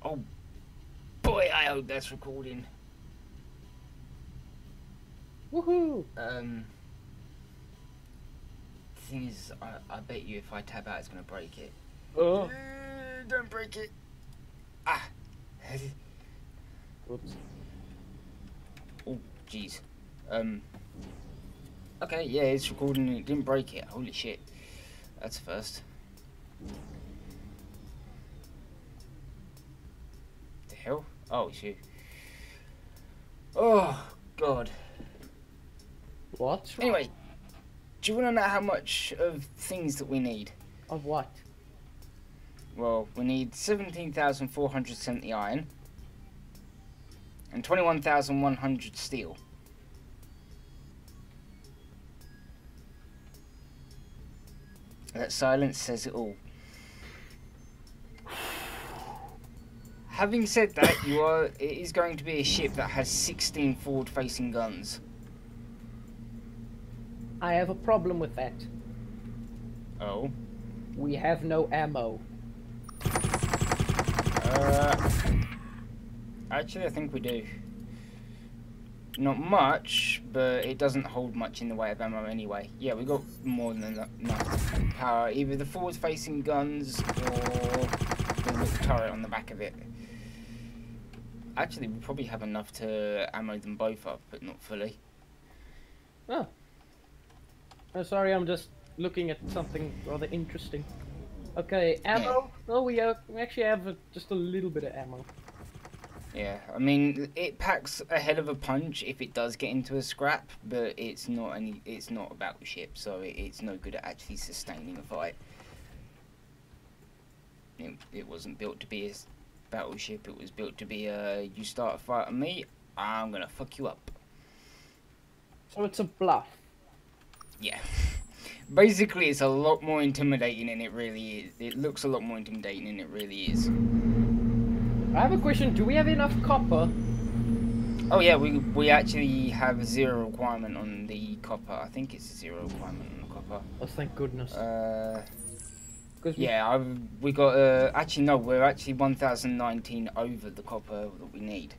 Oh boy, I hope that's recording. Woohoo! The thing is, I bet you if I tab out, it's gonna break it. Oh. Don't break it. Ah. Oops. Oh, jeez. Okay, yeah, it's recording and it didn't break it. Holy shit. That's a first. The hell? Oh, it's you. Oh, God. What's wrong? Anyway, do you want to know how much of things that we need? Of what? Well, we need 17,470 iron and 21,100 steel. That silence says it all. Having said that, it is going to be a ship that has 16 forward-facing guns. I have a problem with that. Oh. We have no ammo. Actually, I think we do. Not much, but it doesn't hold much in the way of ammo anyway. Yeah, we got more than enough to power either the forward-facing guns or the little turret on the back of it. Actually, we probably have enough to ammo them both up, but not fully. Oh. Oh, sorry, I'm just looking at something rather interesting. Okay, ammo. Yeah. Oh, we actually have just a little bit of ammo. Yeah, I mean, it packs a hell of a punch if it does get into a scrap, but it's not a battleship, so it's no good at actually sustaining a fight. It wasn't built to be a battleship, it was built to be you start a fight on me, I'm gonna fuck you up. So it's a bluff. Yeah. Basically, it's a lot more intimidating than it really is. It looks a lot more intimidating than it really is. I have a question. Do we have enough copper? Oh yeah, we actually have a 0 requirement on the copper. I think it's a 0 requirement on the copper. Oh, thank goodness. Yeah, we got actually no, we're actually 1019 over the copper that we need,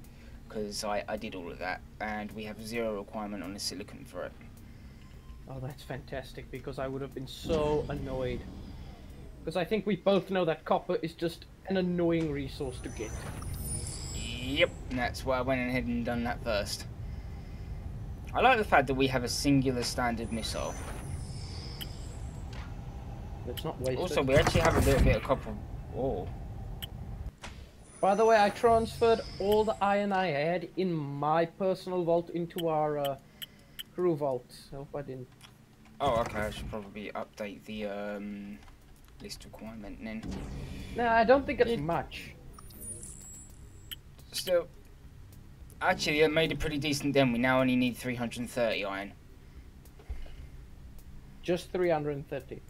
because I did all of that, and we have a 0 requirement on the silicon for it. Oh, that's fantastic, because I would have been so annoyed. Because I think we both know that copper is just an annoying resource to get. Yep, and that's why I went ahead and done that first. I like the fact that we have a singular standard missile. Let's not waste Also, it. we actually have a little bit of copper ore. By the way, I transferred all the iron I had in my personal vault into our crew vault. I hope I didn't. Oh, okay, I should probably update the list requirement then. No, I don't think it's much. Still, actually, it made a pretty decent dent. We now only need 330 iron. Just 330.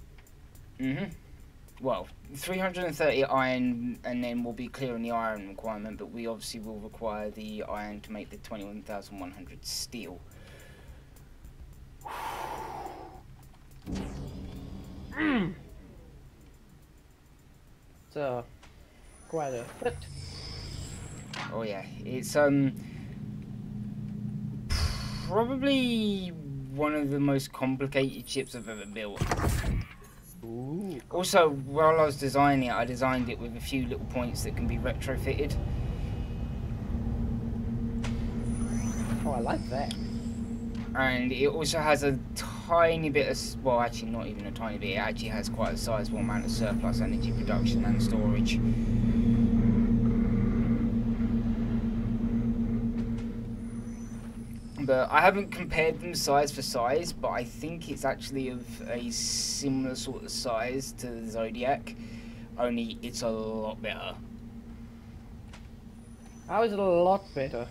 Well, 330 iron, and then we'll be clear on the iron requirement, but we obviously will require the iron to make the 21,100 steel. So, quite a bit. Oh yeah, it's probably one of the most complicated ships I've ever built. Ooh. Also, while I was designing it, I designed it with a few little points that can be retrofitted. Oh, I like that. And it also has a tiny bit of, well, actually not even a tiny bit, it actually has quite a sizable amount of surplus energy production and storage. But I haven't compared them size for size, but I think it's actually of a similar sort of size to the Zodiac, only it's a lot better. How is it a lot better?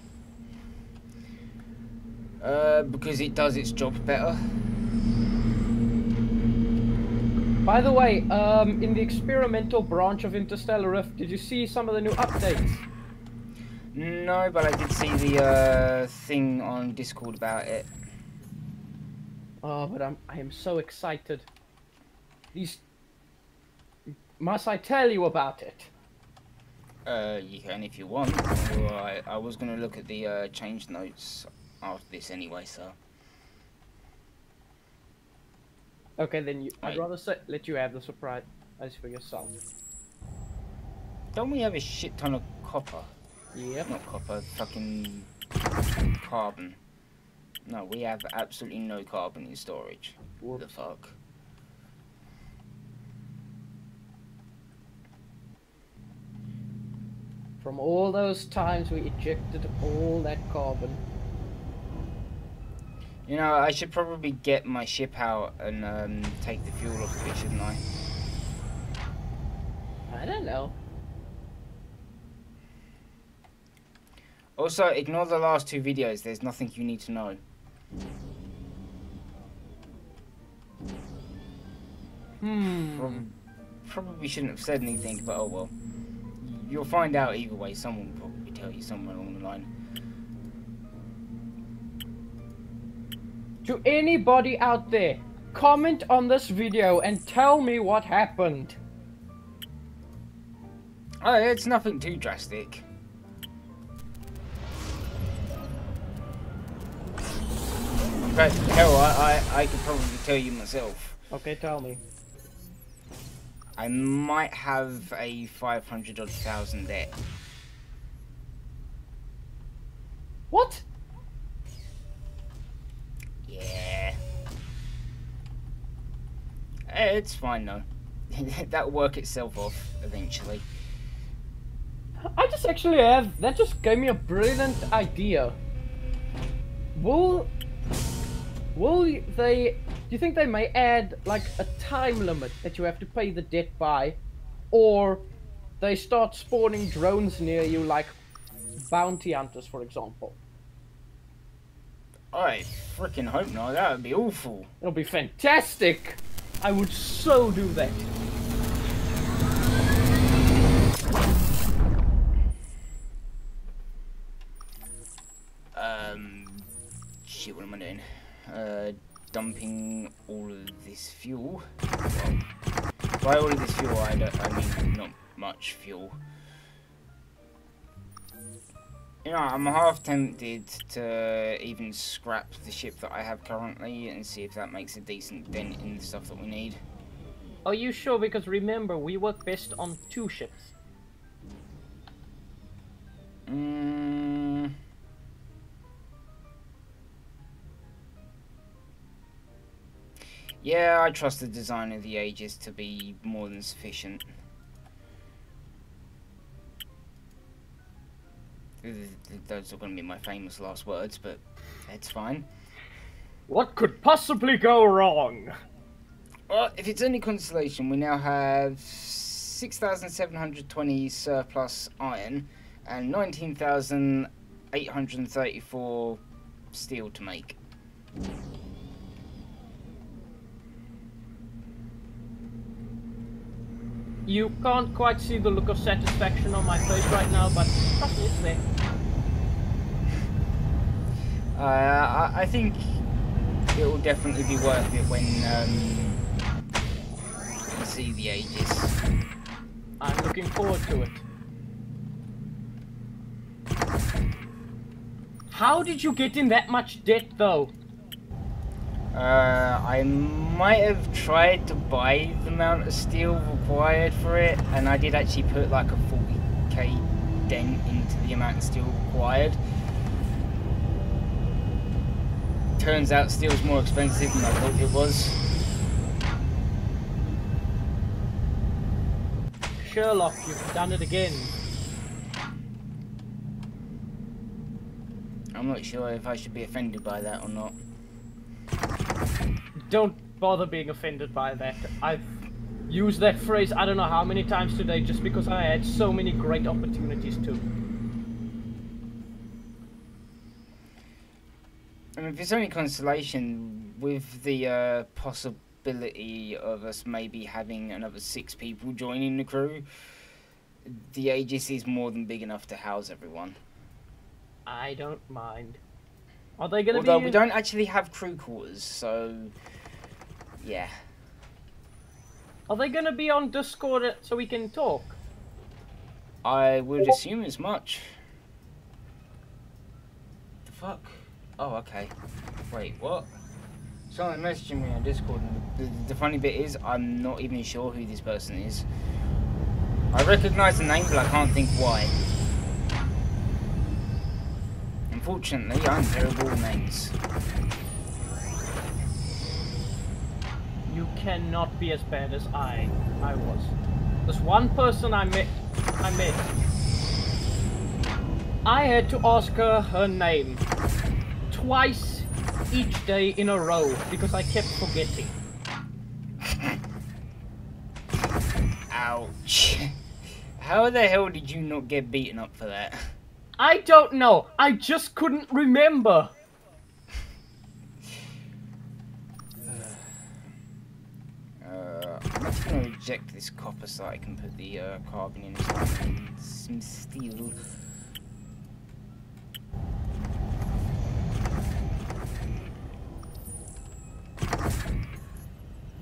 Because it does its job better. By the way, in the experimental branch of Interstellar Rift, did you see some of the new updates? No, but I did see the thing on Discord about it. Oh, but I am so excited. Must I tell you about it? You can if you want. Well, I was going to look at the change notes after this anyway, so. Okay, then I'd rather let you have the surprise for yourself. Don't we have a shit ton of copper? Yep. Not copper, fucking carbon. No, we have absolutely no carbon in storage. What the fuck? From all those times we ejected all that carbon. You know, I should probably get my ship out and take the fuel off of it, shouldn't I? I don't know. Also, ignore the last two videos. There's nothing you need to know. Probably shouldn't have said anything, but oh well. You'll find out either way. Someone will probably tell you somewhere along the line. To anybody out there, comment on this video and tell me what happened. Oh, it's nothing too drastic. But hell, I could probably tell you myself. Okay, tell me. I might have a 500,000 debt. What? Yeah. It's fine though. That'll work itself off eventually. I just actually have. That just gave me a brilliant idea. Will they? Do you think they may add like a time limit that you have to pay the debt by, or they start spawning drones near you like bounty hunters, for example? I freaking hope not. That would be awful. It'll be fantastic. I would so do that. Shit, what am I doing? Dumping all of this fuel. Well, by all of this fuel, I mean not much fuel. You know, I'm half tempted to even scrap the ship that I have currently and see if that makes a decent dent in the stuff that we need. Are you sure? Because remember, we work best on 2 ships. Yeah, I trust the design of the Aegis to be more than sufficient. Those are going to be my famous last words, but it's fine. What could possibly go wrong? Well, if it's any consolation, we now have 6,720 surplus iron and 19,834 steel to make. You can't quite see the look of satisfaction on my face right now, but trust me, it's there. I think it will definitely be worth it when you see the Aegis. I'm looking forward to it. How did you get in that much debt, though? I might have tried to buy the amount of steel required for it, and I did actually put like a 40k dent into the amount of steel required. Turns out steel's more expensive than I thought it was. Sherlock, you've done it again. I'm not sure if I should be offended by that or not. Don't bother being offended by that. I've used that phrase I don't know how many times today just because I had so many great opportunities to. I mean, if it's only consolation, with the possibility of us maybe having another 6 people joining the crew, the Aegis is more than big enough to house everyone. I don't mind. Are they gonna Although be... we don't actually have crew quarters, so yeah. Are they gonna be on Discord so we can talk? I would assume as much. The fuck? Oh, okay. Wait, what? Someone messaging me on Discord, and the funny bit is, I'm not even sure who this person is. I recognise the name, but I can't think why. Unfortunately, I'm terrible with names. You cannot be as bad as I was. There's one person I met. I had to ask her name twice each day in a row because I kept forgetting. Ouch. How the hell did you not get beaten up for that? I don't know. I just couldn't remember. I'm actually going to reject this copper so I can put the carbon in some steel.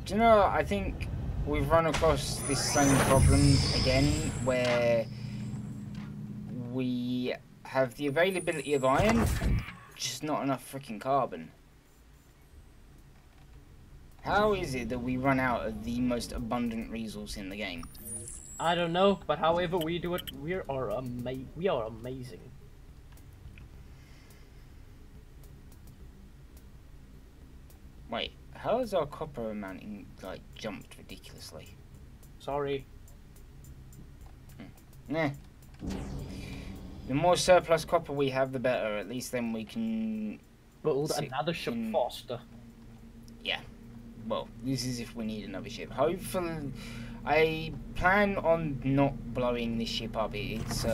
Do you know, I think we've run across this same problem again, where we have the availability of iron, just not enough freaking carbon. How is it that we run out of the most abundant resource in the game? I don't know, but however we do it, we are amazing. Wait, how has our copper amount like jumped ridiculously? Sorry. Nah. The more surplus copper we have, the better. At least then we can Build another ship faster. Yeah. Well, this is if we need another ship. Hopefully, I plan on not blowing this ship up. It's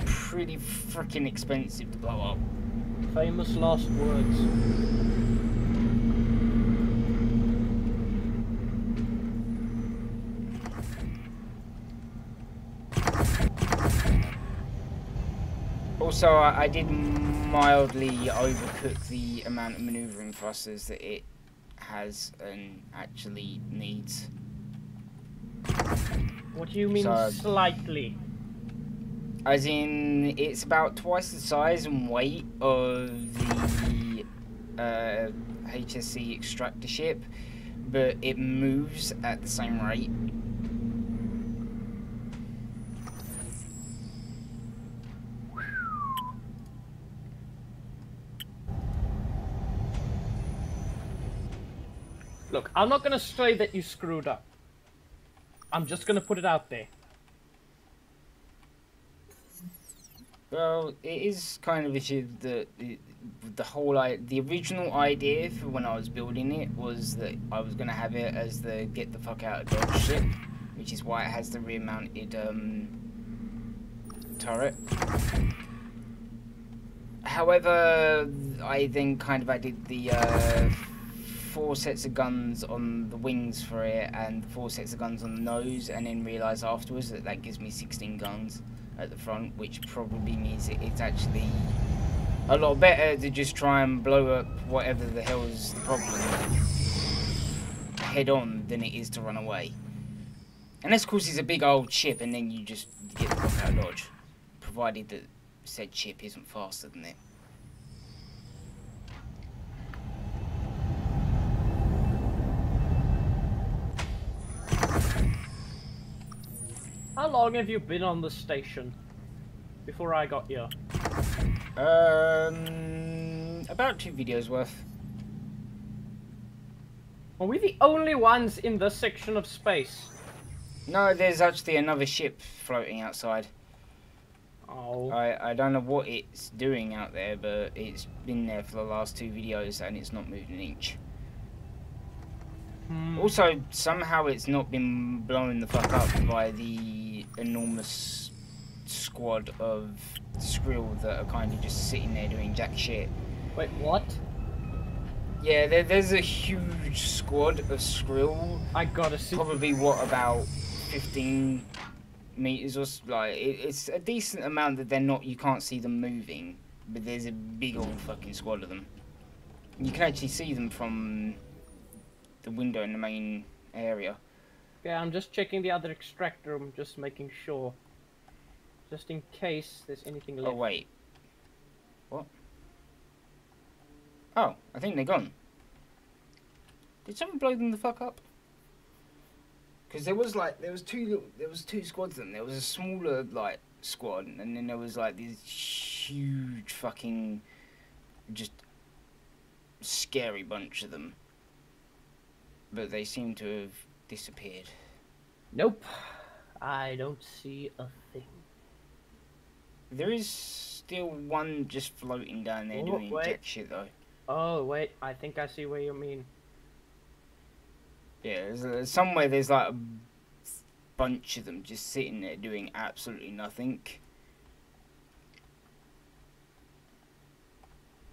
pretty freaking expensive to blow up. Famous last words. Also, I did mildly overcook the amount of maneuvering thrusters that it has and actually needs. What do you mean slightly? As in, it's about twice the size and weight of the HSC extractor ship, but it moves at the same rate. Look, I'm not gonna say that you screwed up. I'm just gonna put it out there. Well, it is kind of issue that the original idea for when I was building it was that I was gonna have it as the get the fuck out of Dodge ship, which is why it has the rear-mounted turret. However, I then kind of added the 4 sets of guns on the wings for it and 4 sets of guns on the nose, and then realised afterwards that that gives me 16 guns at the front, which probably means it's actually a lot better to just try and blow up whatever the hell is the problem head on than it is to run away. Unless, of course, it's a big old ship and then you just get the fuck out of dodge, provided that said ship isn't faster than it. How long have you been on the station before I got here? About 2 videos worth. Are we the only ones in this section of space? No, there's actually another ship floating outside. Oh. I don't know what it's doing out there, but it's been there for the last 2 videos and it's not moved an inch. Also, somehow it's not been blown the fuck up by the enormous squad of Skrill that are kind of just sitting there doing jack shit. Wait, what? Yeah, there's a huge squad of Skrill. I gotta see. Probably, what, about 15 meters or like it's a decent amount that they're not, you can't see them moving, but there's a big old fucking squad of them. You can actually see them from the window in the main area. Yeah, I'm just checking the other extractor room, just making sure, just in case there's anything left. Oh wait, what? Oh, I think they're gone. Did someone blow them the fuck up? Because there was two squads of them. There was a smaller like squad, and then there was like these huge fucking just scary bunch of them. But they seem to have disappeared. Nope, I don't see a thing. There is still one just floating down there doing jack shit though. Oh wait, I think I see what you mean. Yeah, somewhere there's like a bunch of them just sitting there doing absolutely nothing.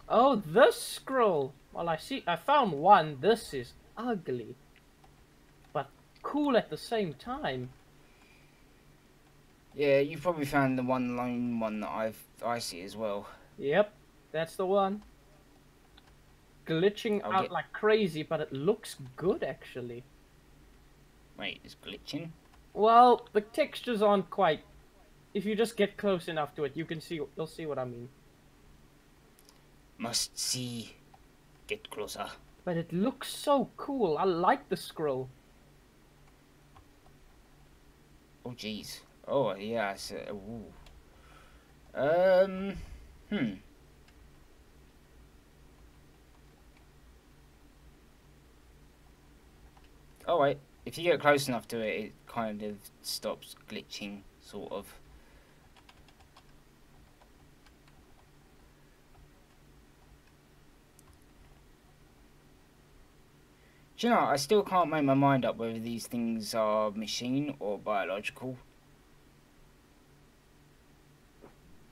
Oh, this scroll. Well, I found one. This is ugly, but cool at the same time. Yeah, you probably found the lone one that I see as well. Yep, that's the one. Glitching out like crazy, but it looks good actually. Wait, it's glitching? Well, the textures aren't quite. If you just get close enough to it, you'll see what I mean. Must see. Get closer. But it looks so cool. I like the scroll. Oh jeez. Oh yeah. Oh wait, if you get close enough to it, it kind of stops glitching, sort of. Do you know, I still can't make my mind up whether these things are machine or biological.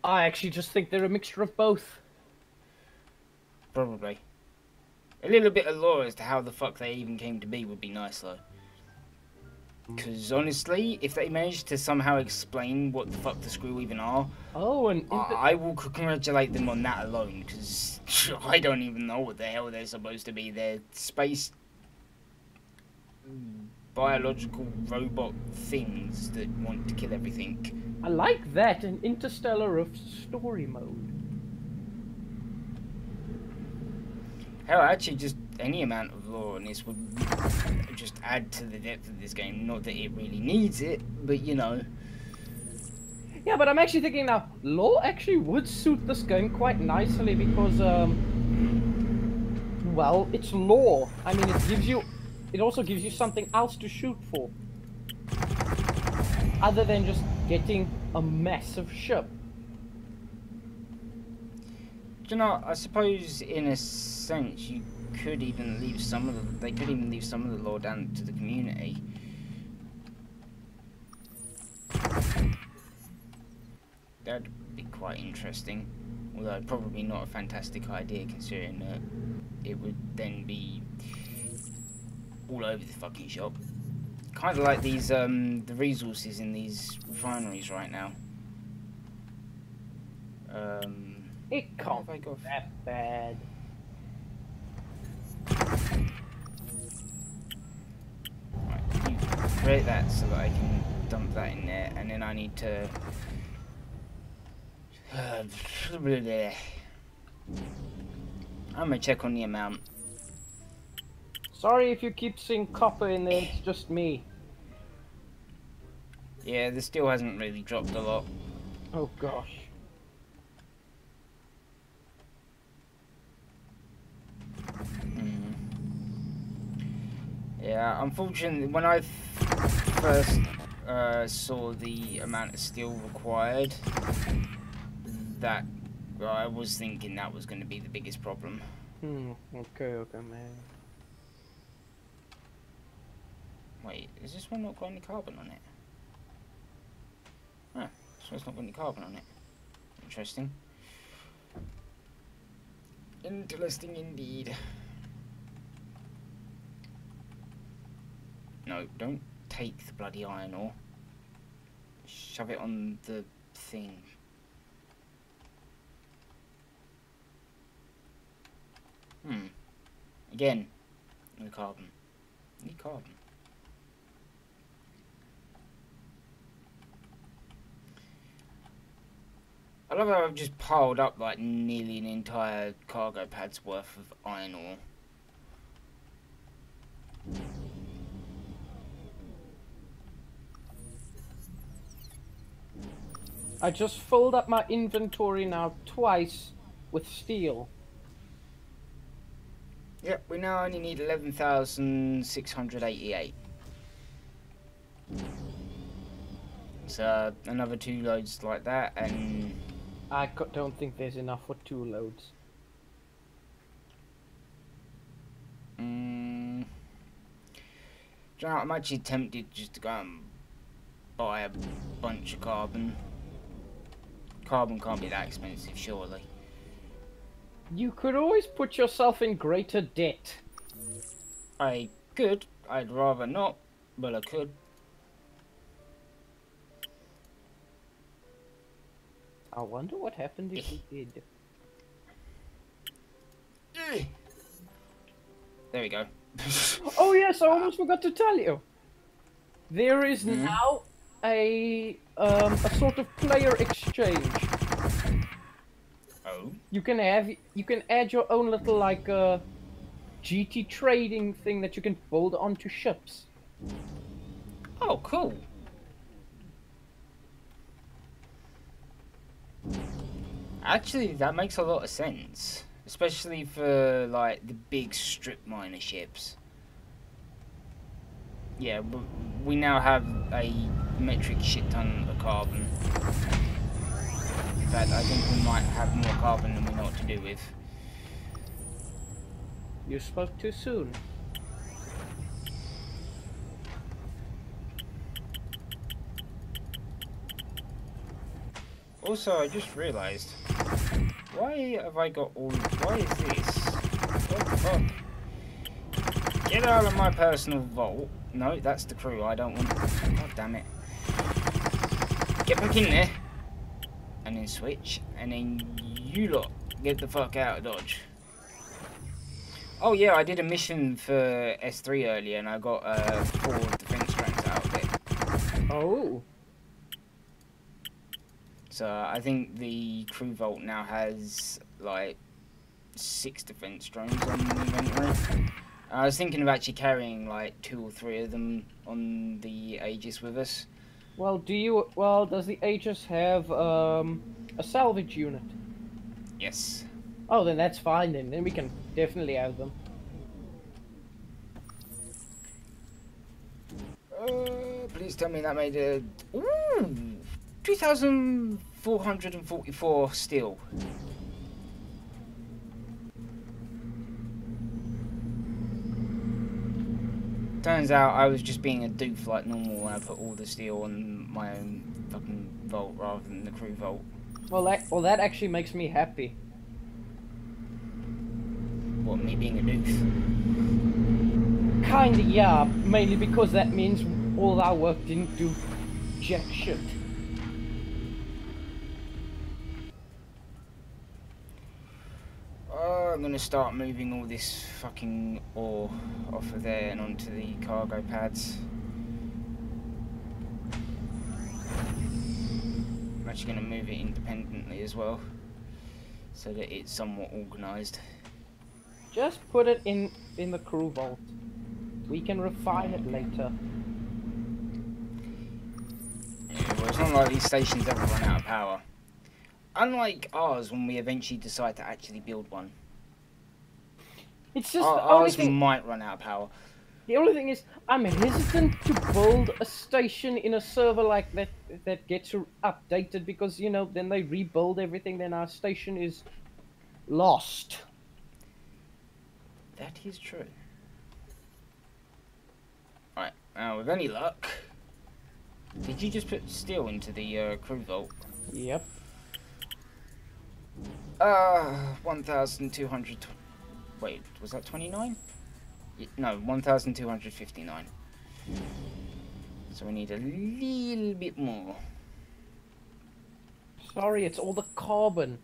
I actually just think they're a mixture of both. Probably. A little bit of lore as to how the fuck they even came to be would be nice though. Because honestly, if they managed to somehow explain what the fuck the Skrill even are, I will congratulate them on that alone, because I don't even know what the hell they're supposed to be. They're space biological robot things that want to kill everything. I like that, an Interstellar of story mode. Hell, actually, just any amount of lore in this would just add to the depth of this game. Not that it really needs it, but you know. Yeah, but I'm actually thinking now, lore actually would suit this game quite nicely because, well, it's lore. I mean, it also gives you something else to shoot for. Other than just getting a massive ship. Do you know, I suppose in a sense you could even leave some of the, they could even leave some of the lore down to the community. That'd be quite interesting. Although probably not a fantastic idea considering that it would then be all over the fucking shop. Kind of like these, the resources in these refineries right now. It can't be that bad. Right, you create that so that I can dump that in there, and then I need to... I'm gonna check on the amount. Sorry if you keep seeing copper in there, it's just me. Yeah, the steel hasn't really dropped a lot. Oh gosh. Yeah, unfortunately, when I first saw the amount of steel required, that I was thinking that was going to be the biggest problem. Okay, man. Wait, is this one not got any carbon on it? Huh, so it's not got any carbon on it. Interesting. Interesting indeed. No, don't take the bloody iron ore. Shove it on the thing. Again, no carbon. Need carbon. I love how I've just piled up like nearly an entire cargo pad's worth of iron ore. I just filled up my inventory now twice with steel. Yep, we now only need 11,688. So another 2 loads like that, and I don't think there's enough for 2 loads. do you know, I'm actually tempted just to go and buy a bunch of carbon. Carbon can't be that expensive, surely. You could always put yourself in greater debt. I could. I'd rather not, but I could. I wonder what happened if we did. There we go. Oh yes, I almost forgot to tell you. There is now a sort of player exchange. Oh. You can add your own little like GT trading thing that you can build onto ships. Oh, cool. Actually, that makes a lot of sense, especially for like the big strip miner ships. Yeah, we now have a metric shit ton of carbon. In fact, I think we might have more carbon than we know what to do with. You spoke too soon. Also, I just realised, why have I got all... Why is this? What the fuck? Get out of my personal vault. No, that's the crew. I don't want... God damn it. Get back in there. And then switch. And then you lot get the fuck out of Dodge. Oh yeah, I did a mission for S3 earlier and I got 4 defense strands out of it. Oh. So I think the crew vault now has like 6 defense drones on the inventory. I was thinking of actually carrying like 2 or 3 of them on the Aegis with us. Well, does the Aegis have a salvage unit? Yes. Oh, then that's fine then. Then we can definitely have them. Please tell me that made a... Ooh! 2,444 steel. Turns out I was just being a doof like normal when I put all the steel on my own fucking vault rather than the crew vault. Well, that actually makes me happy. What, me being a doof? Kinda, yeah. Mainly because that means all our work didn't do jack shit. I'm gonna start moving all this fucking ore off of there and onto the cargo pads. I'm actually gonna move it independently as well, so that it's somewhat organised. Just put it in the crew vault. We can refine it later. Yeah, well, it's not like these stations ever run out of power. Unlike ours, when we eventually decide to actually build one. It's just Ours might run out of power. The only thing is, I'm hesitant to build a station in a server like that gets updated because, you know, then they rebuild everything, then our station is lost. That is true. Right, now with any luck, did you just put steel into the crew vault? Yep. 1,200. Wait, was that 29? No, 1,259. So we need a little bit more. Sorry, it's all the carbon.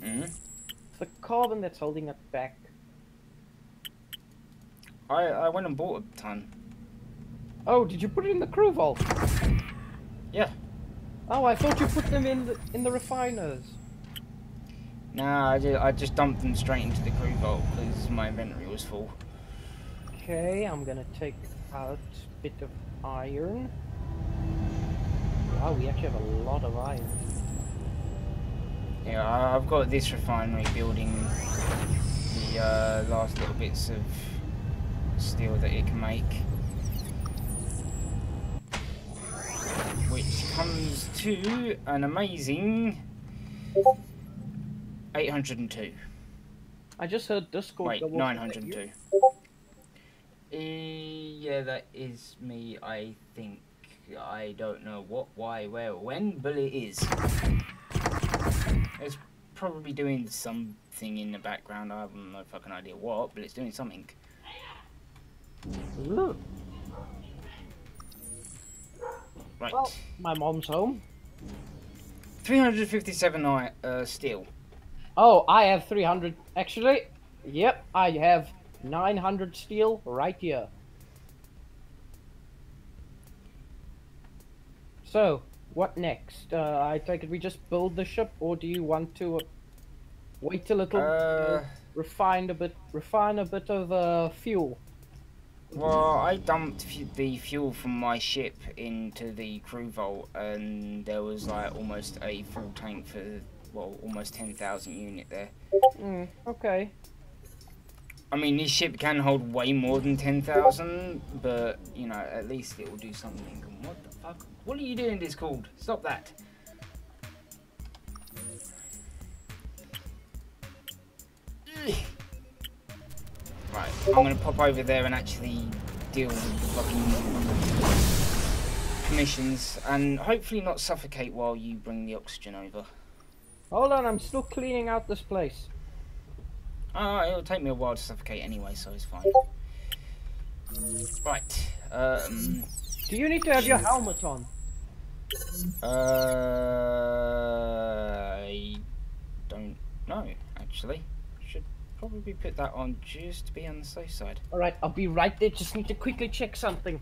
It's the carbon that's holding it back. I went and bought a ton. Oh, did you put it in the crew vault? Yeah. Oh, I thought you put them in the refiners. Nah, I just dumped them straight into the crew vault because my inventory was full. Okay, I'm gonna take out a bit of iron. Wow, we actually have a lot of iron. Yeah, I've got this refinery building the last little bits of steel that it can make. Which comes to an amazing 802. I just heard Discord. Wait, 902. Yeah, that is me, I think. I don't know what, why, where, when, but it is. It's probably doing something in the background. I have no fucking idea what, but it's doing something. Ooh. Right. Well, my mom's home. 357 steel. Oh, I have 300. Actually, yep, I have 900 steel right here. So, what next? I take it we just build the ship, or do you want to wait a little, refine a bit of fuel? Well, I dumped the fuel from my ship into the crew vault, and there was like almost a full tank for, well, almost 10,000 unit there. Okay. I mean, this ship can hold way more than 10,000, but, you know, at least it will do something. And what the fuck? What are you doing, Discord? Stop that. Right, I'm going to pop over there and actually deal with fucking commissions, and hopefully not suffocate while you bring the oxygen over. Hold on, I'm still cleaning out this place. It'll take me a while to suffocate anyway, so it's fine. Right, Do you need to have your helmet on? I don't know, actually. Should probably put that on just to be on the safe side. Alright, I'll be right there, just need to quickly check something.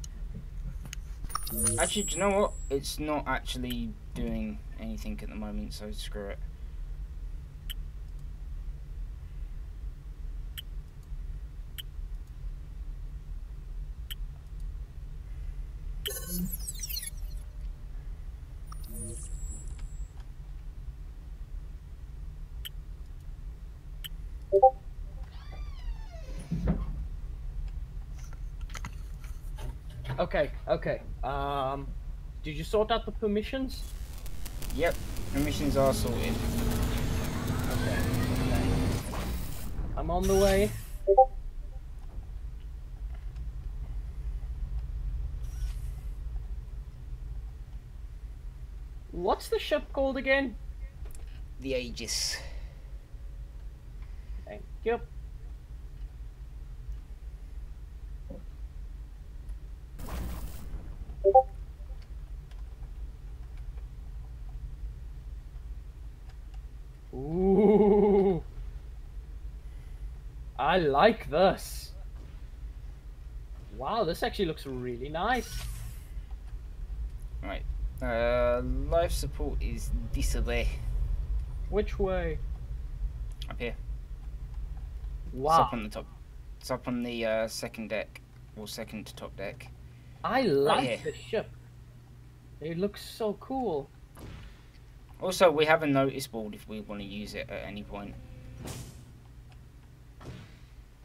Actually, do you know what? It's not actually doing anything at the moment, so screw it. Okay. Did you sort out the permissions? Yep, permissions are sorted. Okay. I'm on the way. 。What's the ship called again? The Aegis. Thank you. Ooh. I like this. Wow, this actually looks really nice. Right. Life support is this way. Which way? Up here. It's Wow. up on the top. It's up on the second deck. Or second to top deck. I Right like here. the ship. It looks so cool. Also, we have a notice board if we want to use it at any point.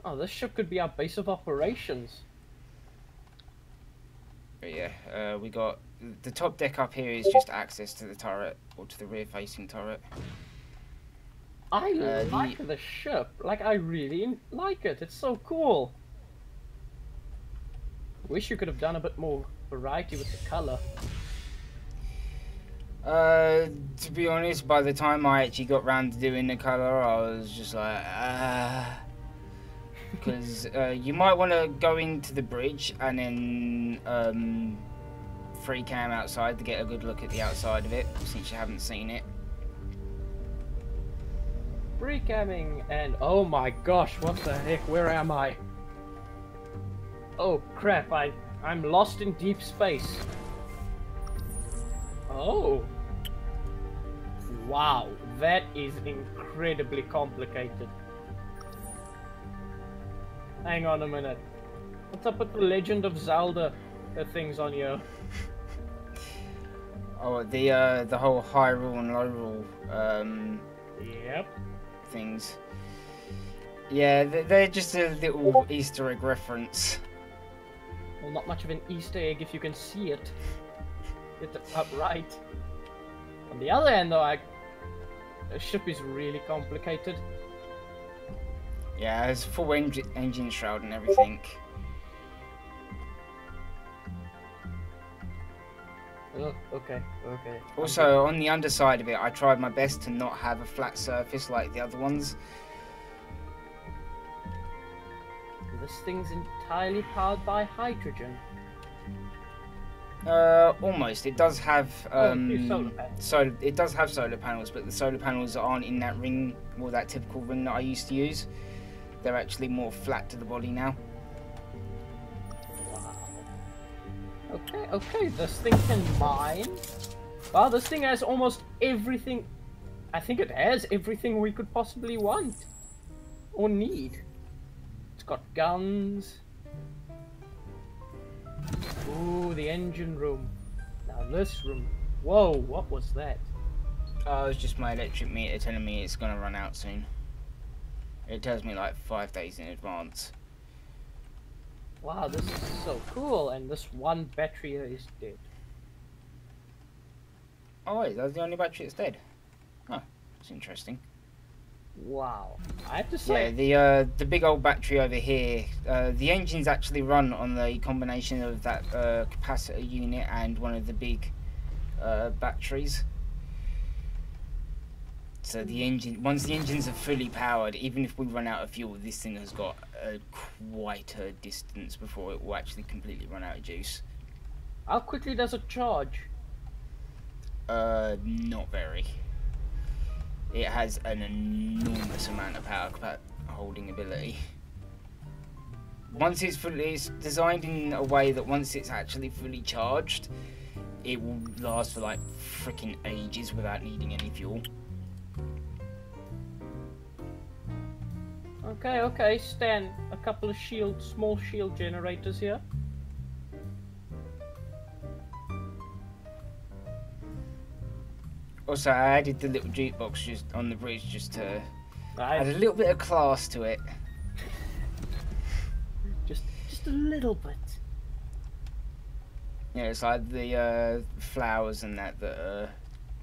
Oh, this ship could be our base of operations. But yeah, we got the top deck up here is just access to the turret or to the rear-facing turret. I like the ship. Like, I really like it. It's so cool. Wish you could have done a bit more variety with the color. To be honest, by the time I actually got round to doing the color, I was just like, because you might want to go into the bridge and then free cam outside to get a good look at the outside of it, since you haven't seen it. Free camming and oh my gosh, what the heck? Where am I? Oh crap! I'm lost in deep space. Oh. Wow, that is incredibly complicated. Hang on a minute. What's up with the Legend of Zelda things on here? Oh, the whole high rule and low rule Yep. things. Yeah, they're just a little Easter egg reference. Well, not much of an Easter egg if you can see it. Get it upright. On the other hand, though, the ship is really complicated. Yeah, it's full engine shroud and everything. Oh, okay. Also, on the underside of it, I tried my best to not have a flat surface like the other ones. This thing's entirely powered by hydrogen. Almost. It does have solar panels. it does have solar panels, but the solar panels aren't in that ring, or that typical ring that I used to use. They're actually more flat to the body now. Wow. Okay, this thing can mine. Wow, this thing has almost everything. I think it has everything we could possibly want. Or need. It's got guns. Ooh, the engine room. Now this room. Whoa, what was that? Oh, it's just my electric meter telling me it's gonna run out soon. It tells me like 5 days in advance. Wow, this is so cool, and this one battery here is dead. Oh wait, that's the only battery that's dead. Oh, that's interesting. Wow, I have to say. Yeah, the big old battery over here. The engines actually run on the combination of that capacitor unit and one of the big batteries. So the engine, once the engines are fully powered, even if we run out of fuel, this thing has got quite a distance before it will actually completely run out of juice. How quickly does it charge? Not very. It has an enormous amount of power holding ability. Once it's designed in a way that once it's actually fully charged, it will last for like freaking ages without needing any fuel. Okay, Stan, a couple of small shield generators here. Also, I added the little jukebox just on the bridge just to add a little bit of class to it. Just a little bit. Yeah, it's like the flowers and that are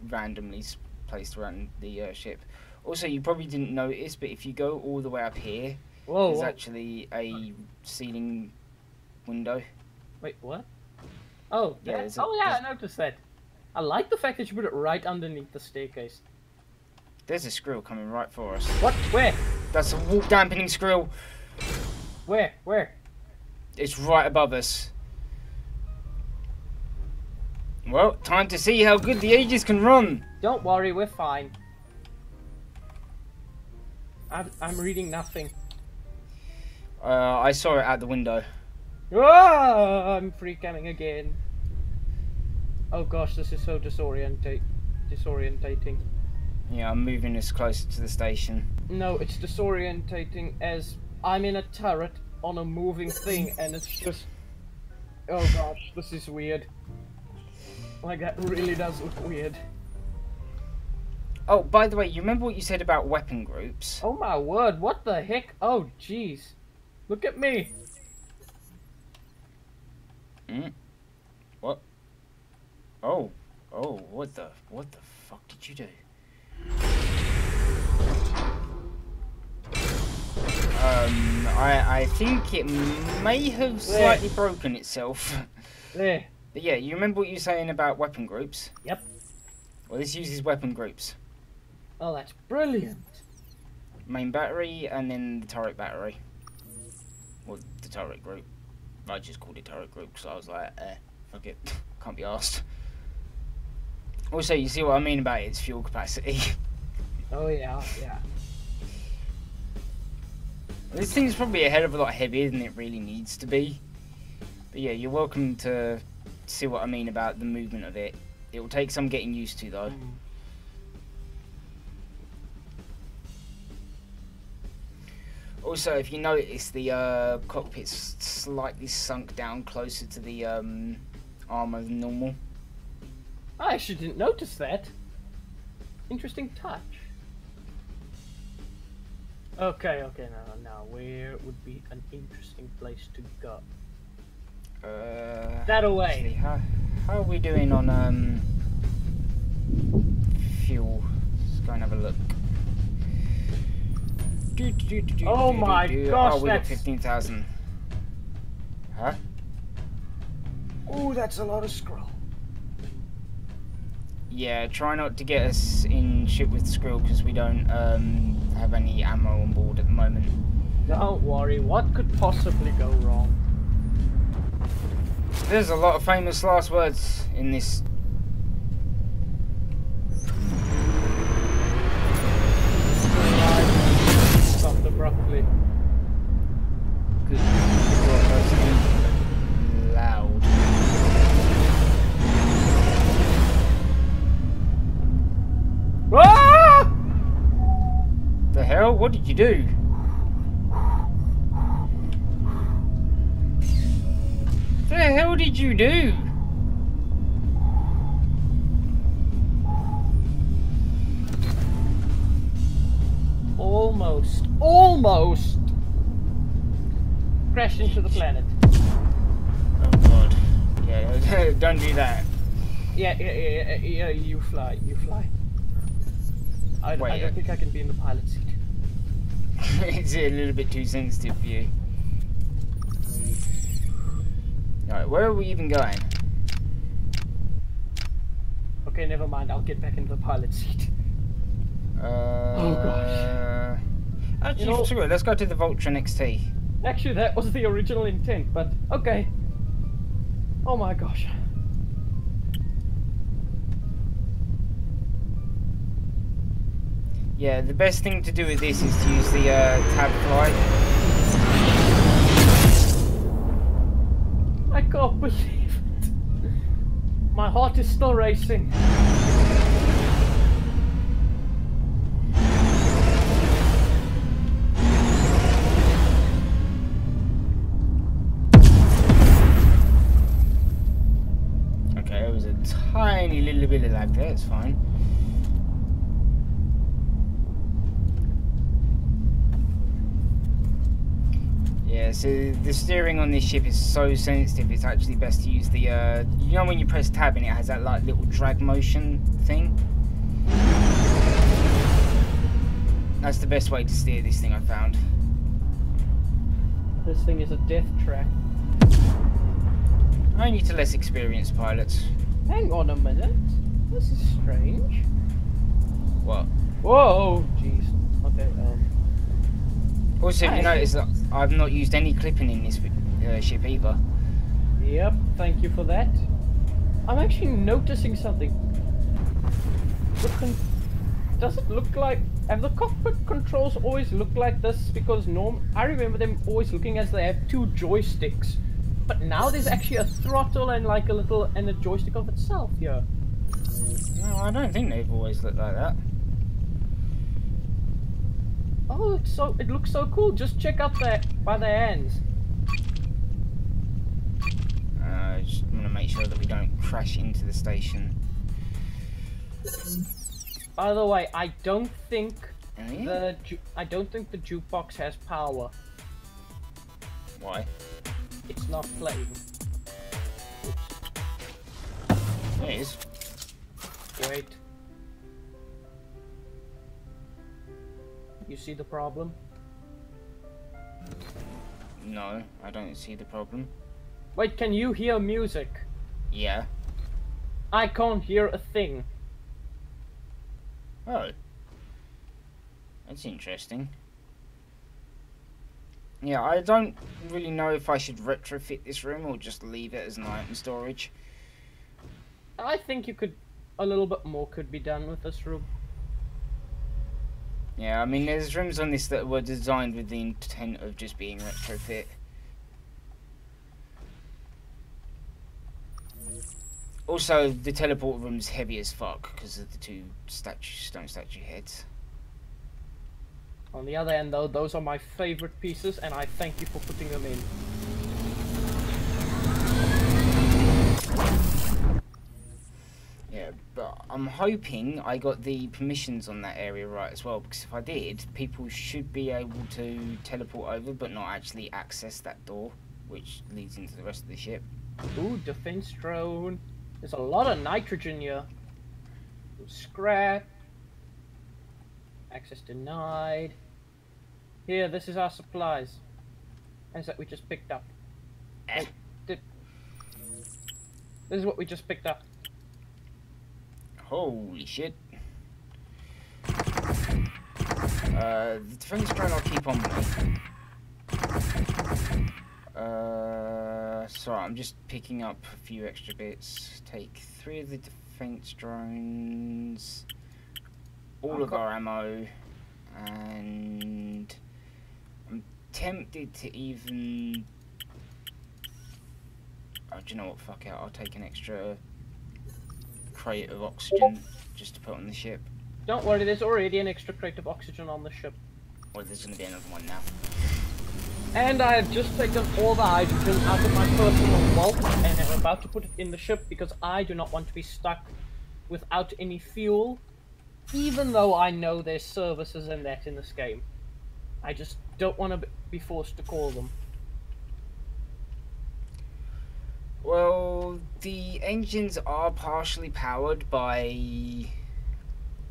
randomly placed around the ship. Also, you probably didn't notice, but if you go all the way up here, there's actually a ceiling window. Wait, what? Oh, yeah. I noticed that. I like the fact that you put it right underneath the staircase. There's a skrill coming right for us. What? Where? That's a walk dampening skrill. Where? Where? It's right above us. Well, time to see how good the Aegis can run. Don't worry, we're fine. I'm reading nothing. I saw it out the window. Ah, I'm free camming again. Oh gosh, this is so disorientating. Yeah, I'm moving us closer to the station. No, it's disorientating as I'm in a turret on a moving thing and it's just... Oh gosh, this is weird. Like, that really does look weird. Oh, by the way, you remember what you said about weapon groups? Oh my word, what the heck? Oh jeez. Look at me. What? Oh, what the fuck did you do? I think it may have slightly broken itself. There. But yeah, you remember what you were saying about weapon groups? Yep. Well, this uses weapon groups. Oh, that's brilliant. Main battery and then the turret battery. Well, the turret group. I just called it turret group because I was like, fuck it, can't be asked. Also, you see what I mean about its fuel capacity. Oh yeah, yeah. This thing's probably a hell of a lot heavier than it really needs to be. But yeah, you're welcome to see what I mean about the movement of it. It will take some getting used to though. Also, if you notice, the cockpit's slightly sunk down closer to the armour than normal. I actually didn't notice that. Interesting touch. Okay, now where would be an interesting place to go? That away. Actually, how are we doing on fuel? Let's go and have a look. Oh my gosh, oh, we got that's 15,000. Huh? Oh, that's a lot of scroll. Yeah, try not to get us in shit with Skrill because we don't have any ammo on board at the moment. Don't worry, what could possibly go wrong? There's a lot of famous last words in this. Stopped abruptly. Good. Loud. Ah! The hell? What did you do? The hell did you do? Almost crashed into the planet. Oh god. Yeah, don't do that. Yeah, you fly. I don't think I can be in the pilot seat. It's a little bit too sensitive for you. Alright, where are we even going? Okay, never mind. I'll get back into the pilot seat. Oh gosh. Actually, screw it. Let's go to the Voltron XT. Actually, that was the original intent, but okay. Oh my gosh. Yeah, the best thing to do with this is to use the tab flight. I can't believe it. My heart is still racing. Okay, there was a tiny little bit of lag there, it's fine. Yeah, so the steering on this ship is so sensitive, it's actually best to use the, you know when you press tab and it has that like little drag motion thing? That's the best way to steer this thing, I found. This thing is a death trap. Only to less experienced pilots. Hang on a minute. This is strange. What? Whoa, jeez. Okay, Also, if you actually- notice that I've not used any clipping in this ship either. Yep, thank you for that. I'm actually noticing something. Does it look like... Have the cockpit controls always looked like this? Because I remember them always looking as they have two joysticks. But now there's actually a throttle and like a joystick of itself here. No, I don't think they've always looked like that. Oh, it looks so cool. Just check out by the hands. Just want to make sure that we don't crash into the station. By the way, I don't think Oh, yeah? the jukebox has power. Why? It's not playing. It is. Wait. You see the problem? No, I don't see the problem. Wait, can you hear music? Yeah. I can't hear a thing. Oh. That's interesting. Yeah, I don't really know if I should retrofit this room or just leave it as an item storage. I think a little bit more could be done with this room. Yeah, I mean, there's rooms on this that were designed with the intent of just being retrofit. Also, the teleport room's heavy as fuck because of the two stone statue heads. On the other hand, though, those are my favorite pieces, and I thank you for putting them in. Yeah, but I'm hoping I got the permissions on that area right as well, because if I did, people should be able to teleport over but not actually access that door, which leads into the rest of the ship. Ooh, defense drone. There's a lot of nitrogen here. Scrap. Access denied. Here, this is our supplies. As that we just picked up. Wait, this is what we just picked up. Holy shit. The defense drone I'll keep on me. Sorry, I'm just picking up a few extra bits. Take 3 of the defense drones, all of our ammo, and I'm tempted to even... Oh, do you know what? Fuck it, I'll take an extra crate of oxygen just to put on the ship. Don't worry, there's already an extra crate of oxygen on the ship. Or there's going to be another one now. And I have just taken all the hydrogen out of my personal vault and am about to put it in the ship because I do not want to be stuck without any fuel, even though I know there's services and that in this game. I just don't want to be forced to call them. Well, the engines are partially powered by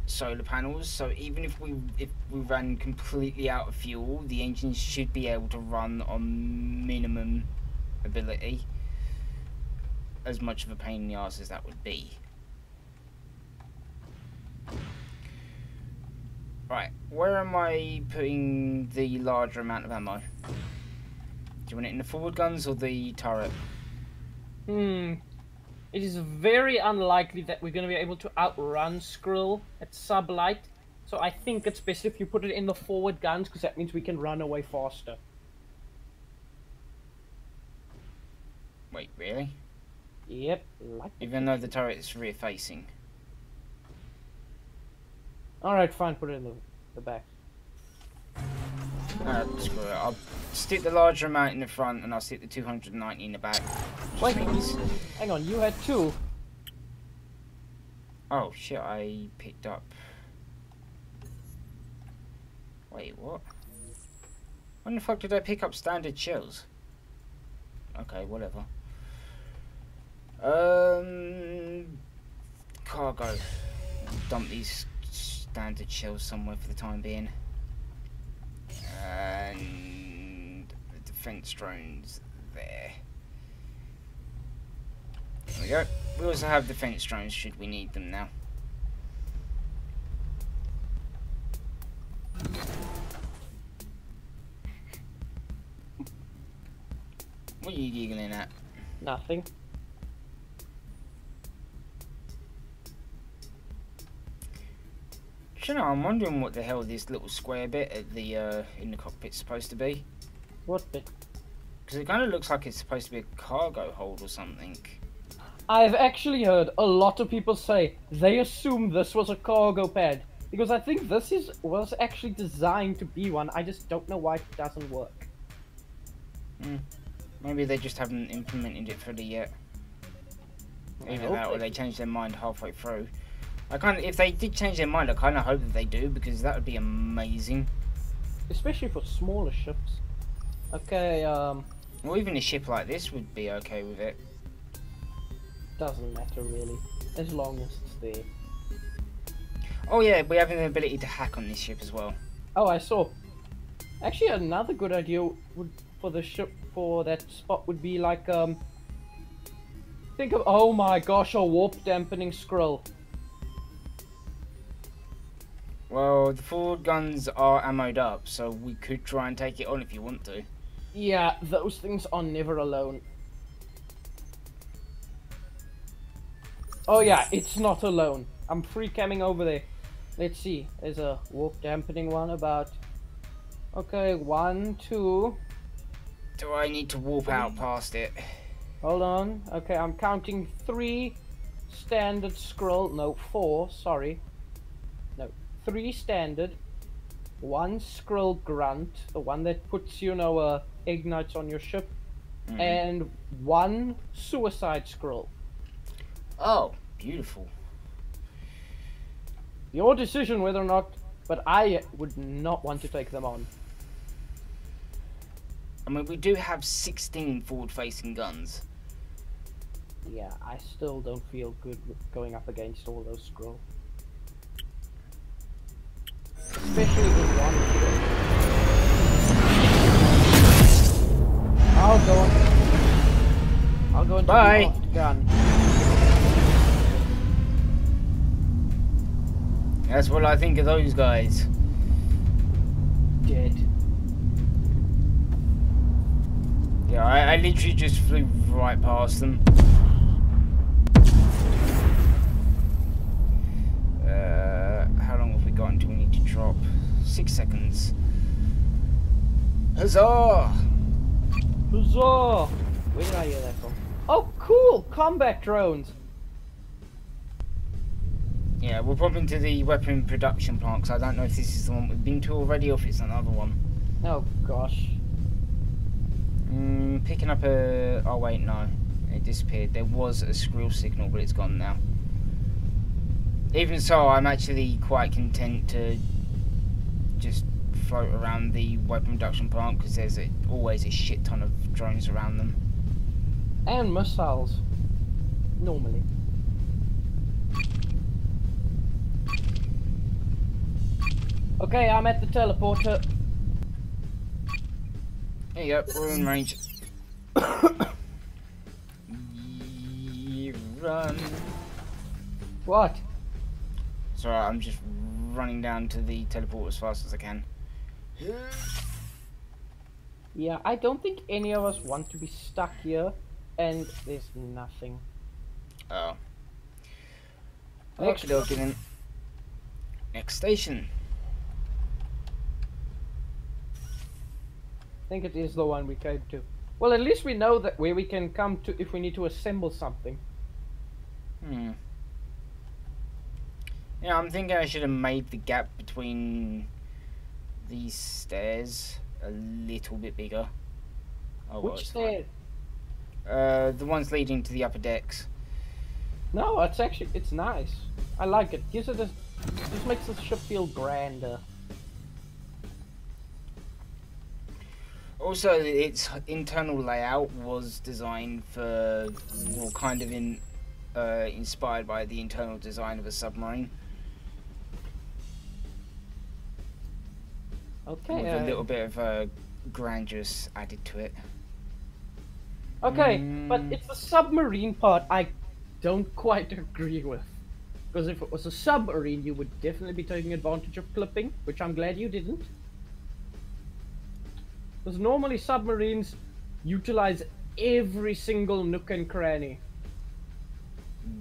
solar panels, so even if we ran completely out of fuel, the engines should be able to run on minimum ability, as much of a pain in the arse as that would be. Right, where am I putting the larger amount of ammo? Do you want it in the forward guns or the turret? It is very unlikely that we're going to be able to outrun Skrill at sublight, so I think it's best if you put it in the forward guns, because that means we can run away faster. Wait, really? Yep, like Even though the turret is rear facing. Alright, fine, put it in the back. Screw it. I'll stick the larger amount in the front and I'll stick the 290 in the back. Wait, hang on, you had 2. Oh shit, I picked up... Wait, what? When the fuck did I pick up standard shells? Okay, whatever. Cargo. Dump these standard shells somewhere for the time being. And the defense drones there. There we go. We also have defense drones should we need them now. What are you giggling at? Nothing. Do you know, I'm wondering what the hell this little square bit at the in the cockpit's supposed to be. What bit? Because it kind of looks like it's supposed to be a cargo hold or something. I've actually heard a lot of people say they assume this was a cargo pad. Because I think this was actually designed to be one. I just don't know why it doesn't work. Maybe they just haven't implemented it fully yet. Either that or they changed their mind halfway through. If they did change their mind, I kind of hope that they do, because that would be amazing. Especially for smaller ships. Okay, Or even a ship like this would be okay with it. doesn't matter really, as long as it's there. Oh yeah, we have the ability to hack on this ship as well. Oh, I saw. Actually, another good idea would for the ship for that spot would be like think of, oh my gosh, a warp dampening scroll. Well, the forward guns are ammoed up, so we could try and take it on if you want to. Yeah, those things are never alone. Oh yeah, it's not alone. I'm free camming over there. Let's see. There's a warp dampening one about. Okay, 1, 2. Do I need to warp out past it? Hold on. Okay, I'm counting 3 standard scroll. No, 4. Sorry. No, 3 standard. 1 scroll grunt, the one that puts, you know, ignites on your ship, and 1 suicide scroll. Oh, beautiful. Your decision whether or not, but I would not want to take them on. I mean, we do have 16 forward-facing guns. Yeah, I still don't feel good with going up against all those scrolls. Especially with one ship. I'll go into Bye. the last gun. That's what I think of those guys. Dead. Yeah, I literally just flew right past them. How long have we got until we need to drop? 6 seconds. Huzzah! Huzzah! Where did I hear that from? Oh, cool! Combat drones! Yeah, we'll pop into the weapon production plant, because I don't know if this is the one we've been to already or if it's another one. Oh, gosh. Picking up a... Oh, wait, no. It disappeared. There was a screw signal, but it's gone now. Even so, I'm actually quite content to just float around the weapon production plant, because there's always a shit ton of drones around them. And missiles. Normally. Okay, I'm at the teleporter. There you go, we're in range. Run. What? Sorry, I'm just running down to the teleport as fast as I can. Yeah, I don't think any of us want to be stuck here, and there's nothing. Oh. Next. Okay, then. Next station. I think it is the one we came to. Well, at least we know that where we can come to if we need to assemble something. Yeah, I'm thinking I should have made the gap between these stairs a little bit bigger. Oh, well, Which it's stair? fine. The ones leading to the upper decks. No, it's nice. I like it. Gives it just makes the ship feel grander. Also, its internal layout was designed for, well, kind of inspired by the internal design of a submarine. Okay. With a little bit of grandeur added to it. Okay, but it's the submarine part I don't quite agree with. Because if it was a submarine, you would definitely be taking advantage of clipping, which I'm glad you didn't. Because normally submarines utilize every single nook and cranny.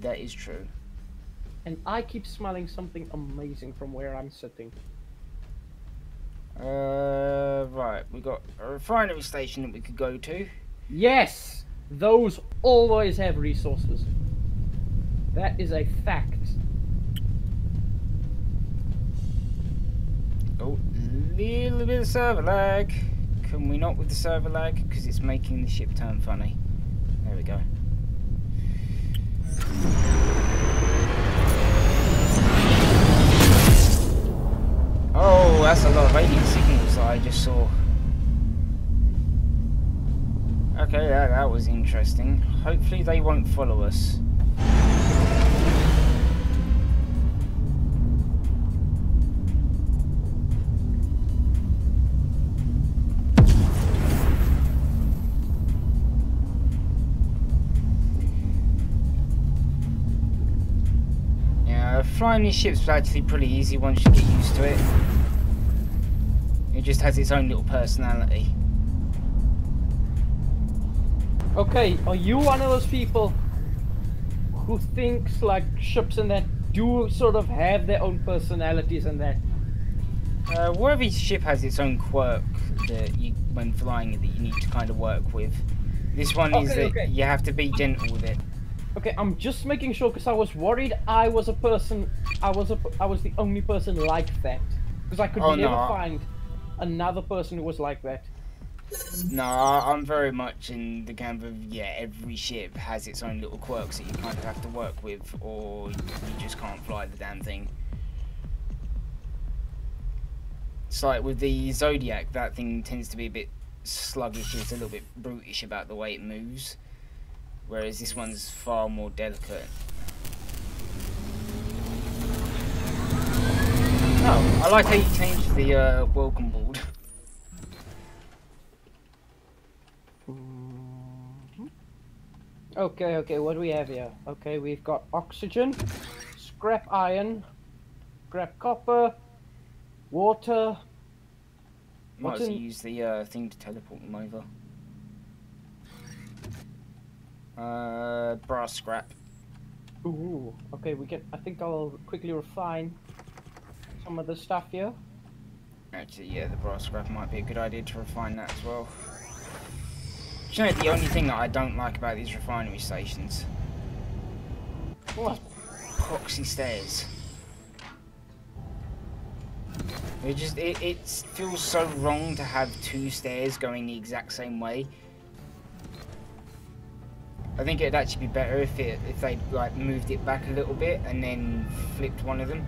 That is true. And I keep smelling something amazing from where I'm sitting. Right, we got a refinery station that we could go to. Yes! Those always have resources. That is a fact. Oh, little bit of server lag. Can we not with the server lag? Because it's making the ship turn funny. There we go. Oh, that's a lot of alien signals that I just saw. Okay, that was interesting. Hopefully they won't follow us. Yeah, flying these ships is actually pretty easy once you get used to it. It just has its own little personality. Okay, are you one of those people who thinks like ships and that do sort of have their own personalities and that? Well, every ship has its own quirk that you, when flying it, that you need to kind of work with. This one is that you have to be gentle with it. Okay, I'm just making sure because I was worried I was the only person like that because I could never find another person who was like that. No, I'm very much in the camp of, yeah, every ship has its own little quirks that you kind of have to work with, or you just can't fly the damn thing. It's like with the Zodiac, that thing tends to be a bit sluggish, it's a little bit brutish about the way it moves, whereas this one's far more delicate. Oh, I like how you changed the welcome board. Okay, what do we have here? Okay, we've got oxygen, scrap iron, scrap copper, water. Might as well use the thing to teleport them over. Brass scrap. Ooh, okay, I think I'll quickly refine some of the stuff here. Actually, yeah, the brass scrap might be a good idea to refine that as well. Do you know the only thing that I don't like about these refinery stations? What? Proxy stairs. It feels so wrong to have two stairs going the exact same way. I think it'd actually be better if they like moved it back a little bit and then flipped one of them.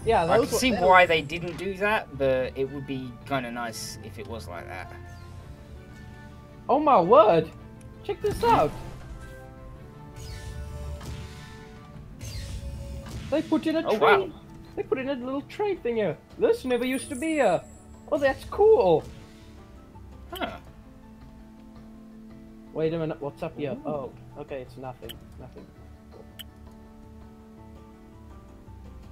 Yeah, I can see why they didn't do that, but it would be kind of nice if it was like that. Oh my word! Check this out! They put in a train. Wow. They put in a little train thing here. This never used to be here. Oh, that's cool. Huh. Wait a minute, what's up here? Oh, okay, it's nothing. Nothing.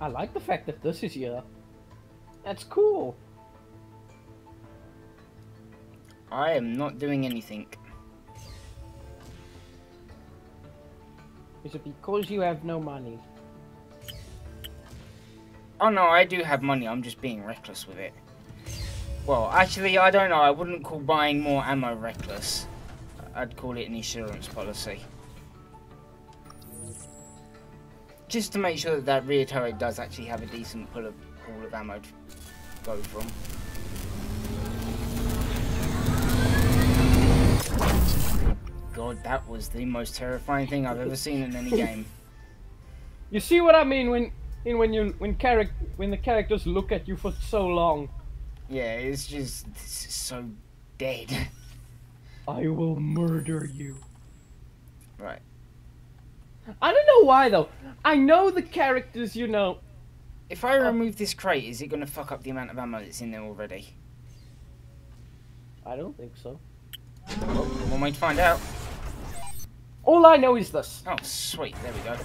I like the fact that this is here. That's cool. I am not doing anything. Is it because you have no money? Oh no, I do have money, I'm just being reckless with it. Well, actually, I don't know, I wouldn't call buying more ammo reckless. I'd call it an insurance policy. Just to make sure that that rear turret does actually have a decent pool of ammo to go from. God, that was the most terrifying thing I've ever seen in any game. You see what I mean when the characters look at you for so long? Yeah, it's just so dead. I will murder you. Right. I don't know why though. I know the characters, you know. If I remove this crate, is it going to fuck up the amount of ammo that's in there already? I don't think so. Well, we'll wait to find out. All I know is this. Oh, sweet. There we go.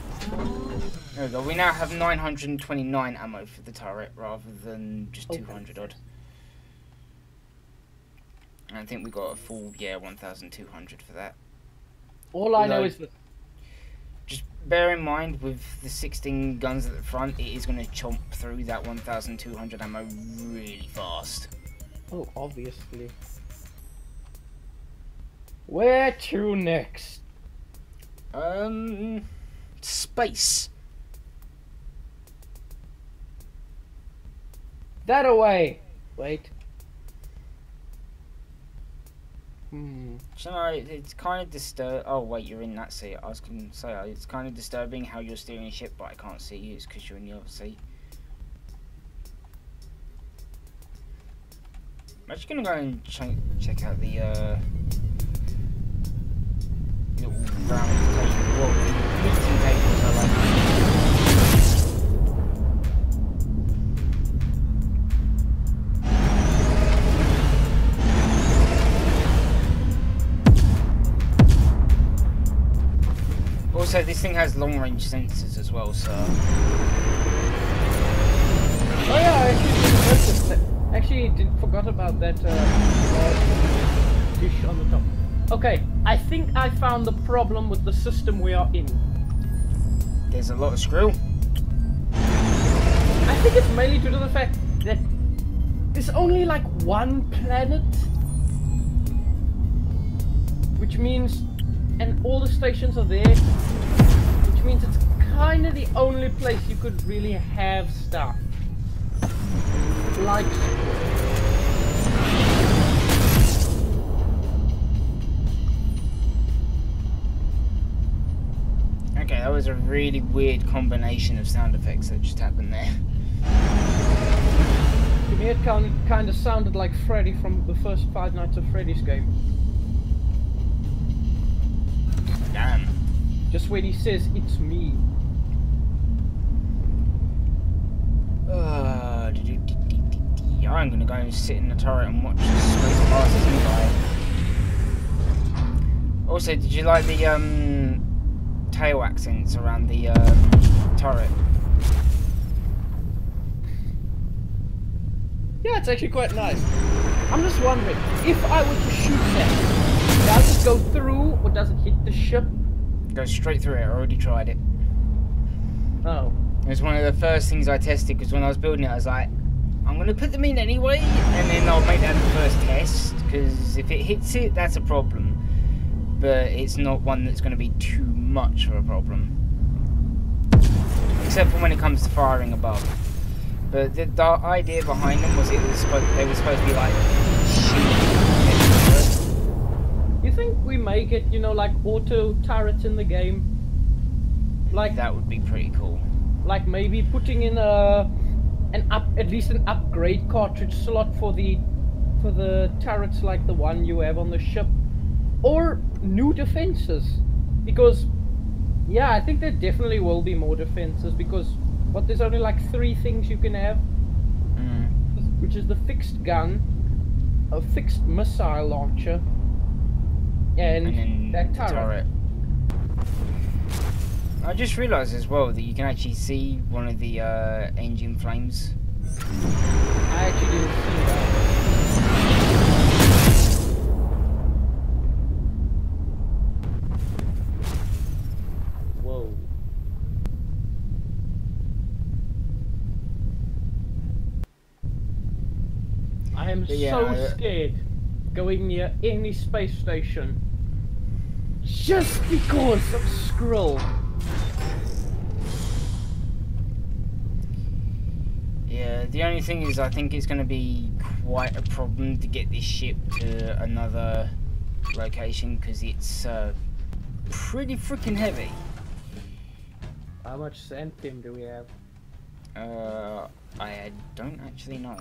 There we go. We now have 929 ammo for the turret rather than just 200 odd. And I think we got a full, 1,200 for that. All I know is this. Just bear in mind, with the 16 guns at the front, it is going to chomp through that 1,200 ammo really fast. Oh, obviously. Where to next? Space. That away. Wait. So it's kind of disturbing. Oh wait, you're in that seat. I was going to say it's kind of disturbing how you're steering a ship, but I can't see you. It's because you're in the other seat. I'm actually going to go and check out the little round table. Well, the meeting tables are like. Also, this thing has long-range sensors as well, so. Oh yeah, I actually didn't notice that. Actually, forgot about that large dish on the top. Okay, I think I found the problem with the system we are in. There's a lot of screw. I think it's mainly due to the fact that there's only like one planet, which means, and all the stations are there, which means it's kind of the only place you could really have stuff. Like... Okay, that was a really weird combination of sound effects that just happened there. To me it kind of sounded like Freddy from the first Five Nights at Freddy's game. Damn. Just when he says, "It's me." I'm gonna go and sit in the turret and watch the space passes me by. Also, did you like the tail accents around the turret? Yeah, it's actually quite nice. I'm just wondering, if I were to shoot that, does it go through or does it hit the ship? Goes straight through it. I already tried it. Oh. It was one of the first things I tested, because when I was building it I was like, I'm going to put them in anyway, and then I'll make that the first test, because if it hits it, that's a problem. But it's not one that's going to be too much of a problem. Except for when it comes to firing above. But the idea behind them was they were supposed to be like shooting. You think we make it, you know, like auto turrets in the game? Like that would be pretty cool. Like maybe putting in at least an upgrade cartridge slot for the turrets like the one you have on the ship, or new defenses, because yeah, I think there definitely will be more defenses, because there's only like 3 things you can have, which is the fixed gun, a fixed missile launcher, and that turret. I just realised as well that you can actually see one of the engine flames. I actually didn't see that. Whoa. I am so scared going near any space station just because of Skrull. Yeah, the only thing is I think it's going to be quite a problem to get this ship to another location, because it's pretty freaking heavy. How much centium do we have? I don't actually know.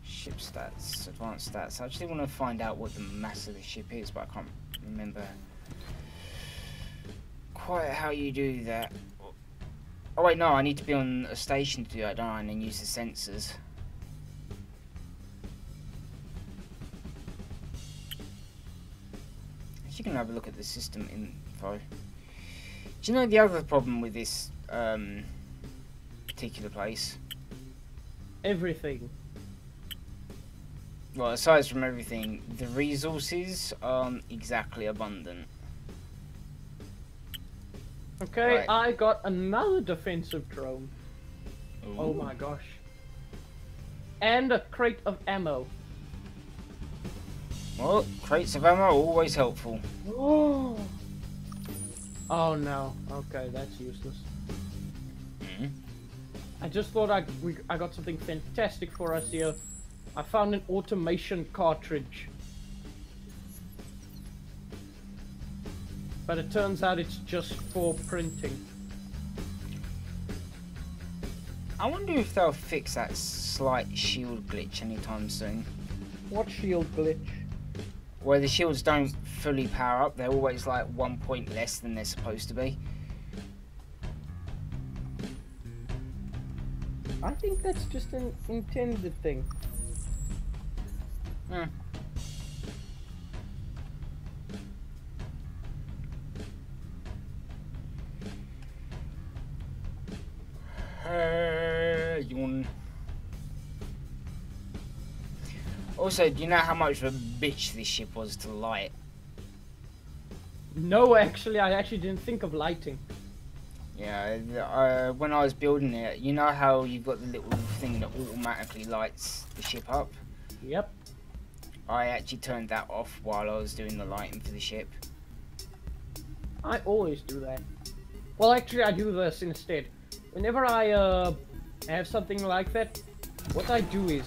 Ship stats, advanced stats. I actually want to find out what the mass of the ship is, but I can't remember quite how you do that. Oh wait, no, I need to be on a station to do that, don't I? And then use the sensors. actually going to have a look at the system info. Do you know the other problem with this particular place? Everything. Well, aside from everything, the resources aren't exactly abundant. Okay, Right. I got another defensive drone. Ooh. Oh my gosh. And a crate of ammo. Well, crates of ammo are always helpful. Oh. Oh no. Okay, that's useless. Mm. I just thought I got something fantastic for us here. I found an automation cartridge. But it turns out it's just for printing. I wonder if they'll fix that slight shield glitch anytime soon. What shield glitch? Where the shields don't fully power up, they're always like 1 point less than they're supposed to be. I think that's just an intended thing. Hmm. Yawn. Also, do you know how much of a bitch this ship was to light? No, actually, I actually didn't think of lighting. Yeah, when I was building it, you know how you've got the little thing that automatically lights the ship up? Yep. I actually turned that off while I was doing the lighting for the ship. I always do that. Well, actually, I do this instead. Whenever I have something like that, what I do is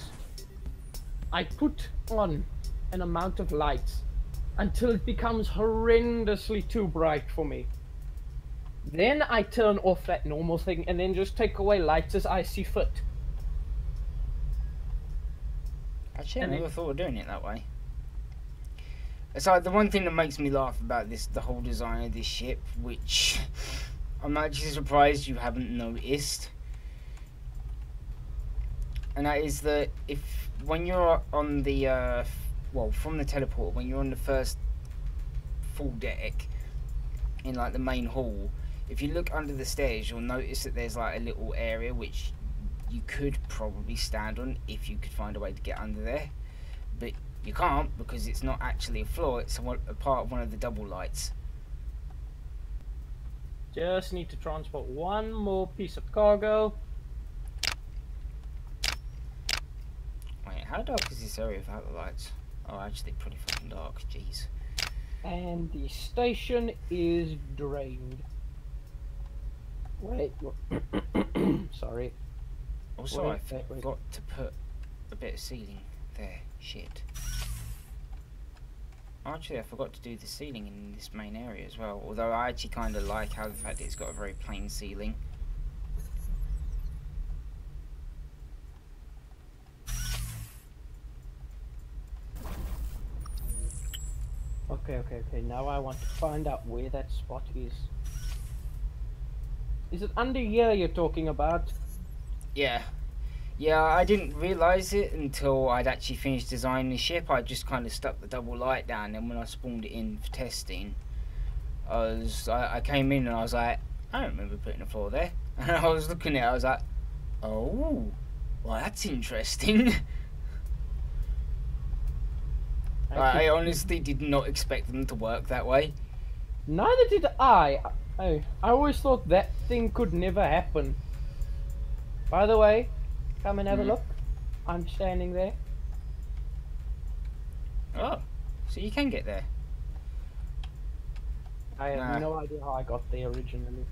I put on an amount of lights until it becomes horrendously too bright for me. Then I turn off that normal thing and then just take away lights as I see fit. Actually, I never thought of doing it that way. It's like the one thing that makes me laugh about the whole design of this ship, which I'm actually surprised you haven't noticed. And that is that when you're on the, well, from the teleport, when you're on the first full deck, in like the main hall, if you look under the stairs, you'll notice that there's like a little area which you could probably stand on if you could find a way to get under there. But you can't because it's not actually a floor, it's a part of one of the double lights. Just need to transport one more piece of cargo. Wait, how dark is this area without the lights? Oh, actually pretty fucking dark, jeez. And the station is drained. Wait, sorry. Also, I wait. forgot to put a bit of ceiling there. Shit. Actually, I forgot to do the ceiling in this main area as well. Although I actually kind of like how the fact that it's got a very plain ceiling. Okay. Now I want to find out where that spot is. Is it under here you're talking about? Yeah. Yeah, I didn't realise it until I'd actually finished designing the ship. I just kind of stuck the double light down, and when I spawned it in for testing, I came in and I was like, I don't remember putting a floor there. And I was looking at it, I was like, oh, well that's interesting. I honestly did not expect them to work that way. Neither did I. I always thought that thing could never happen. By the way, come and have a look. I'm standing there. Oh, so you can get there. I have no idea how I got there originally.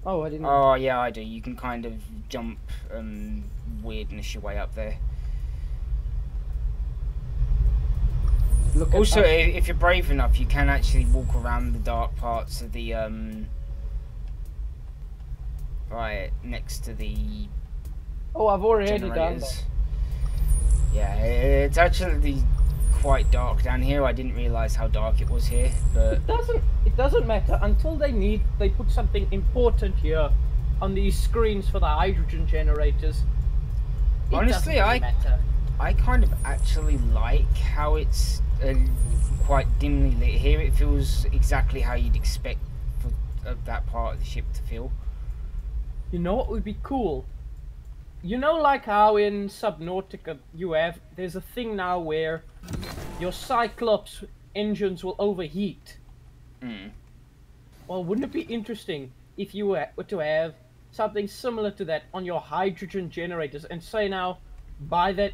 Oh, I didn't. Oh, yeah, I do. You can kind of jump weirdness your way up there. Look at Also, us. if you're brave enough, you can actually walk around the dark parts of the right next to the Oh, I've already done generators. that. Yeah, it's actually quite dark down here. I didn't realise how dark it was here, but It doesn't matter until they put something important here on these screens for the hydrogen generators. Honestly, doesn't really matter. I kind of actually like how it's quite dimly lit. Here it feels exactly how you'd expect for that part of the ship to feel. You know what would be cool? You know, like how in Subnautica there's a thing now where your Cyclops engines will overheat. Mm. Well, wouldn't it be interesting if you were to have something similar to that on your hydrogen generators, and say now, by that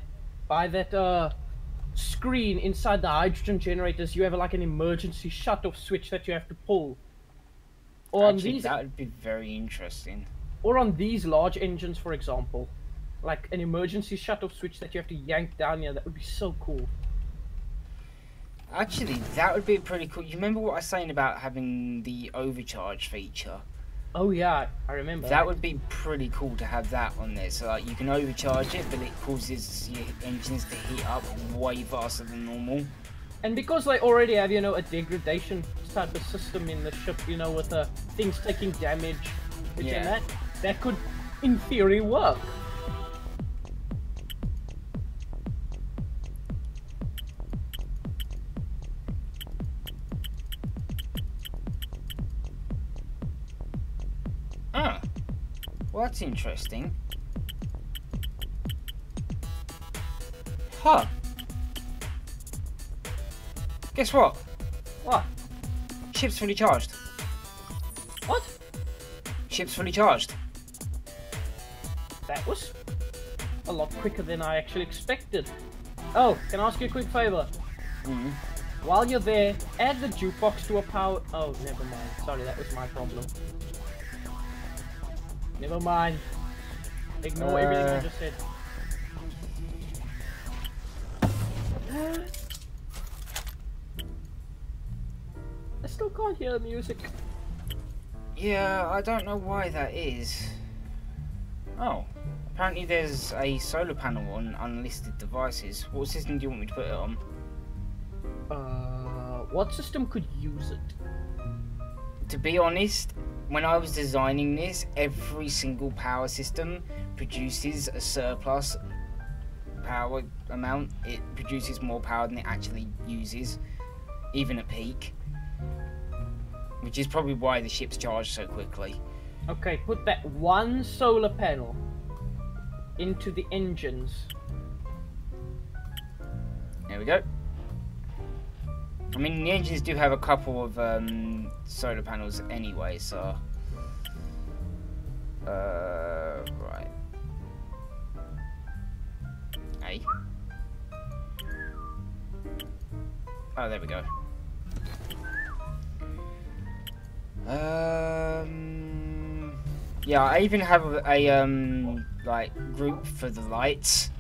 screen inside the hydrogen generators, you have like an emergency shut-off switch that you have to pull. Or on Actually, these, that would be very interesting. or on these large engines, for example, like an emergency shut-off switch that you have to yank down here. That would be so cool. Actually, that would be pretty cool. You remember what I was saying about having the overcharge feature? Oh yeah, I remember. That would be pretty cool to have that on there. So like you can overcharge it, but it causes your engines to heat up way faster than normal. And because they already have, a degradation type of system in the ship, with things taking damage, which in that could, in theory, work. Ah, well that's interesting. Huh. Guess what? What? Ship's fully charged. What? Ship's fully charged. That was a lot quicker than I actually expected. Oh, can I ask you a quick favor? Mm. While you're there, add the jukebox to a power... Oh, never mind. Sorry, that was my problem. Never mind. Ignore everything I just said. I still can't hear the music. Yeah, I don't know why that is. Oh, apparently there's a solar panel on unlisted devices. What system do you want me to put it on? What system could use it? To be honest, when I was designing this, every single power system produces a surplus power amount. It produces more power than it actually uses, even at peak. Which is probably why the ship's charged so quickly. Okay, put that one solar panel into the engines. There we go. I mean, the engines do have a couple of solar panels anyway, so... right. Hey. Oh, there we go. Yeah, I even have a like group for the lights.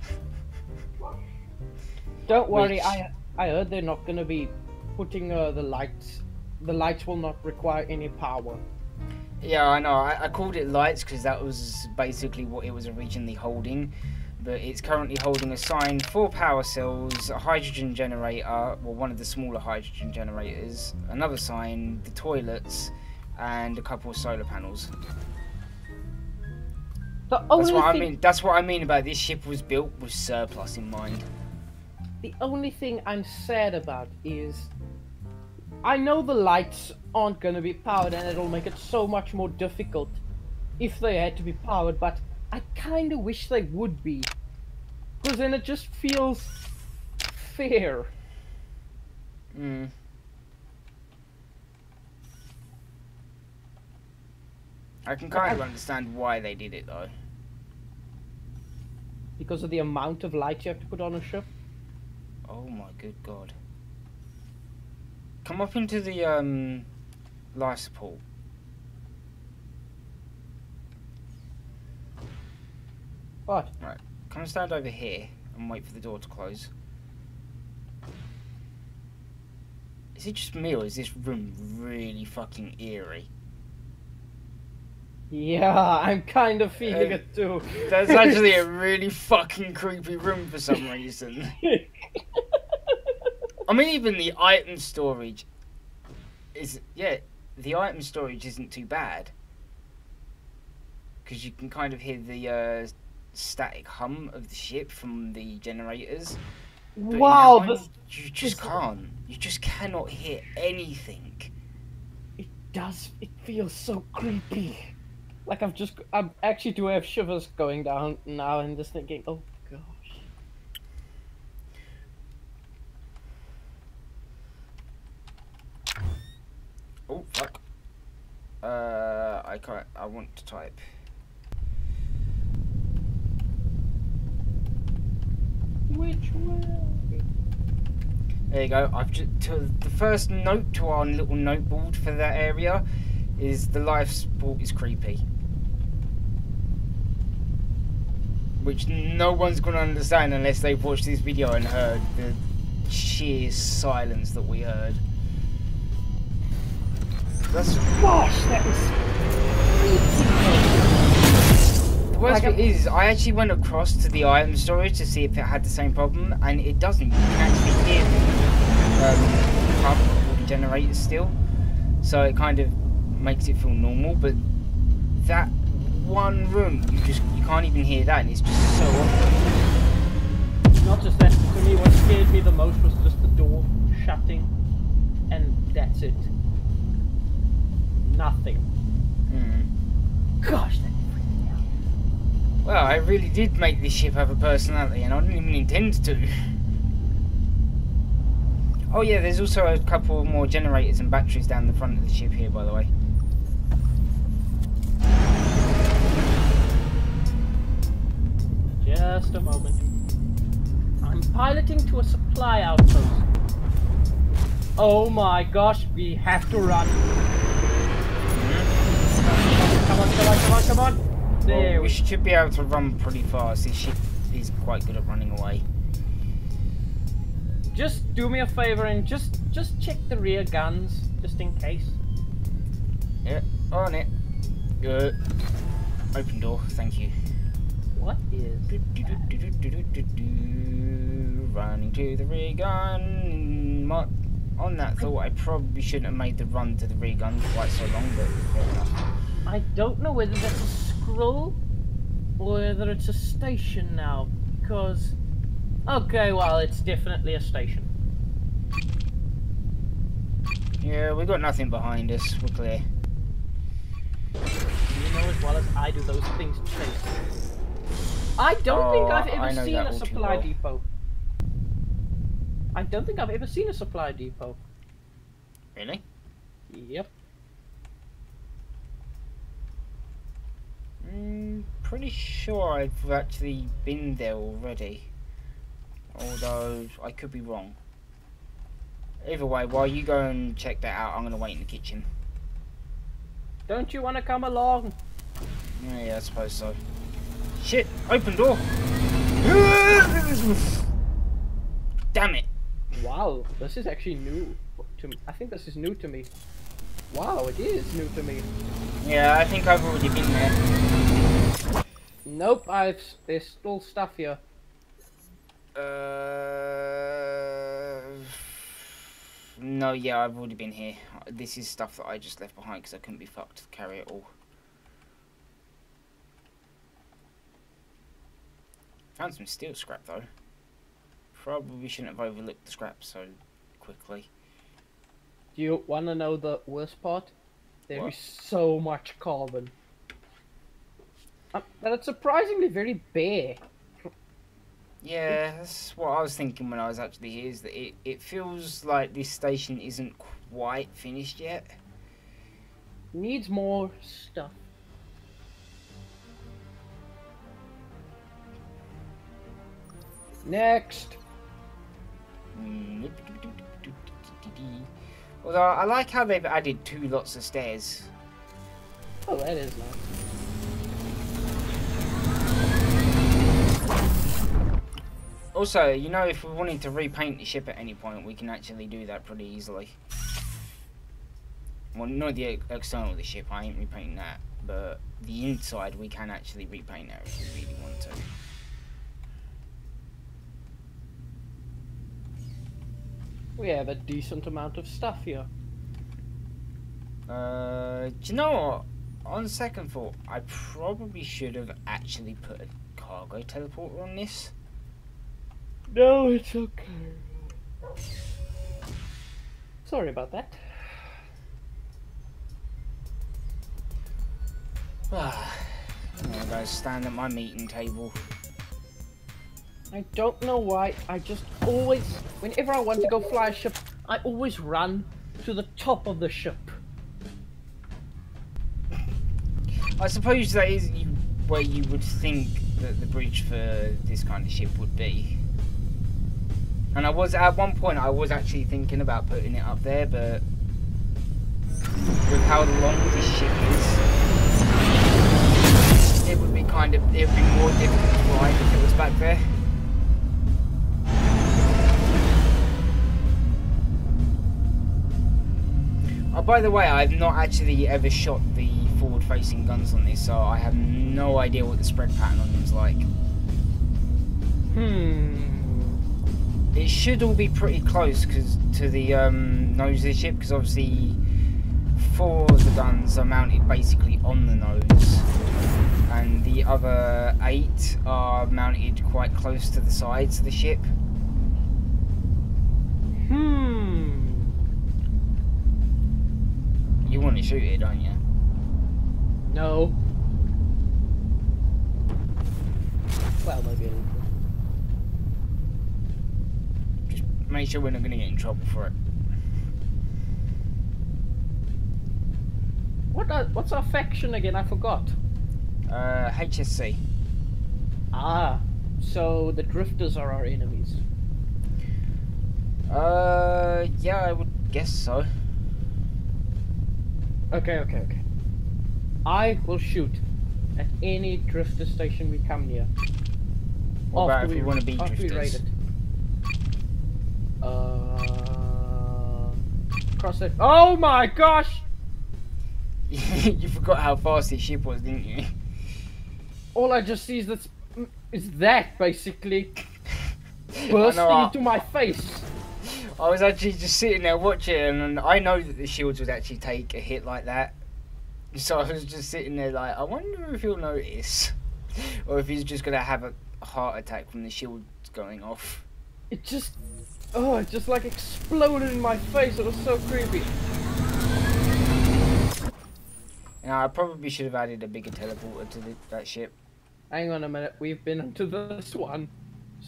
Don't worry, I heard they're not gonna be putting the lights. The lights will not require any power. Yeah, I know. I called it lights because that was basically what it was originally holding. But it's currently holding a sign, 4 power cells, a hydrogen generator, well, one of the smaller hydrogen generators, another sign, the toilets, and a couple of solar panels. That's what I mean about this ship was built with surplus in mind. The only thing I'm sad about is I know the lights aren't going to be powered and it'll make it so much more difficult if they had to be powered, but I kind of wish they would be, because then it just feels fair. Mm. I can kind of understand why they did it though. Because of the amount of light you have to put on a ship? Oh my good god. Come up into the life support. What? Right. Come and stand over here and wait for the door to close. Is it just me or is this room really fucking eerie? Yeah, I'm kind of feeling it too. That's actually a really fucking creepy room for some reason. I mean, even the item storage is... Yeah, the item storage isn't too bad. Because you can kind of hear the static hum of the ship from the generators. But Wow, in that one, you just can't. You just cannot hear anything. It does. It feels so creepy. Like I actually do have shivers going down now and just thinking, oh gosh. Oh, fuck. I can't. I want to type. Which way? There you go. I've just the first note to our little note board for that area is the life support is creepy, which no one's gonna understand unless they've watched this video and heard the sheer silence that we heard. That's Gosh, that was the worst bit is I actually went across to the item storage to see if it had the same problem, and it doesn't. You can actually hear the pump or the generators still, so it kind of makes it feel normal. But that one room, you can't even hear that, and it's just so awful. not just that. To me, what scared me the most was just the door shutting, and that's it. Nothing. Gosh, that freaked me out. Well, I really did make this ship have a personality, and I didn't even intend to. Oh yeah, there's also a couple more generators and batteries down the front of the ship here, by the way. Just a moment. I'm piloting to a supply outpost. Oh my gosh, we have to run. Come on, come on, come on, come on. There Well, we should be able to run pretty fast. This ship is quite good at running away. Just do me a favor and just check the rear guns, just in case. Yeah, on it. Good. Open door, thank you. What is Running to the rear gun. On that thought, I probably shouldn't have made the run to the rear gun quite so long, but fair enough. I don't know whether that's a scroll or whether it's a station now, because... Okay, well, it's definitely a station. Yeah, we got nothing behind us. We're clear. You know as well as I do, those things chase. I don't think I've ever seen a supply depot. I don't think I've ever seen a supply depot. Really? Yep. Pretty sure I've actually been there already. Although, I could be wrong. Either way, while you go and check that out, I'm going to wait in the kitchen. Don't you want to come along? Yeah, I suppose so. Shit! Open door! Damn it! Wow, this is actually new to me. I think this is new to me. Wow, it is new to me. Yeah, I think I've already been there. Nope, there's still stuff here. No, yeah, I've already been here. This is stuff that I just left behind because I couldn't be fucked to carry it all. Found some steel scrap though. Probably shouldn't have overlooked the scrap so quickly. Do you want to know the worst part? There is so much carbon. But it's surprisingly very bare. Yeah, that's what I was thinking when I was actually here, is that it feels like this station isn't quite finished yet. Needs more stuff. Next. Although I like how they've added 2 lots of stairs. Oh, that is nice. Also, you know, if we wanted to repaint the ship at any point, we can actually do that pretty easily. Well, not the external of the ship, I ain't repainting that. But the inside, we can actually repaint that if we really want to. We have a decent amount of stuff here. Do you know what? On second thought, I probably should have actually put a cargo teleporter on this. No, it's okay. Sorry about that. There goes stand at my meeting table. I don't know why, I just always, whenever I want to go fly a ship, I always run to the top of the ship. I suppose that is where you would think that the bridge for this kind of ship would be. And I was, at one point, I was actually thinking about putting it up there, but with how long this ship is, it would be more difficult to fly if it was back there. Oh, by the way, I've not actually ever shot the forward-facing guns on this, so I have no idea what the spread pattern on them is like. It should all be pretty close to the nose of the ship, because obviously 4 of the guns are mounted basically on the nose, and the other 8 are mounted quite close to the sides of the ship. You want to shoot it, don't you? No. Well, maybe a little. Just make sure we're not going to get in trouble for it. What's our faction again? I forgot. HSC. Ah, so the drifters are our enemies. Yeah, I would guess so. Okay. I will shoot at any drifter station we come near. What about if we want to be after we raid drifters? it. Cross it. Oh my gosh! You forgot how fast this ship was, didn't you? All I just see is that basically bursting into my face. I was actually just sitting there watching, and I know that the shields would actually take a hit like that. So I was just sitting there like, I wonder if he'll notice. Or if he's just going to have a heart attack from the shields going off. It just like exploded in my face. It was so creepy. I probably should have added a bigger teleporter to that ship. Hang on a minute, we've been into this one.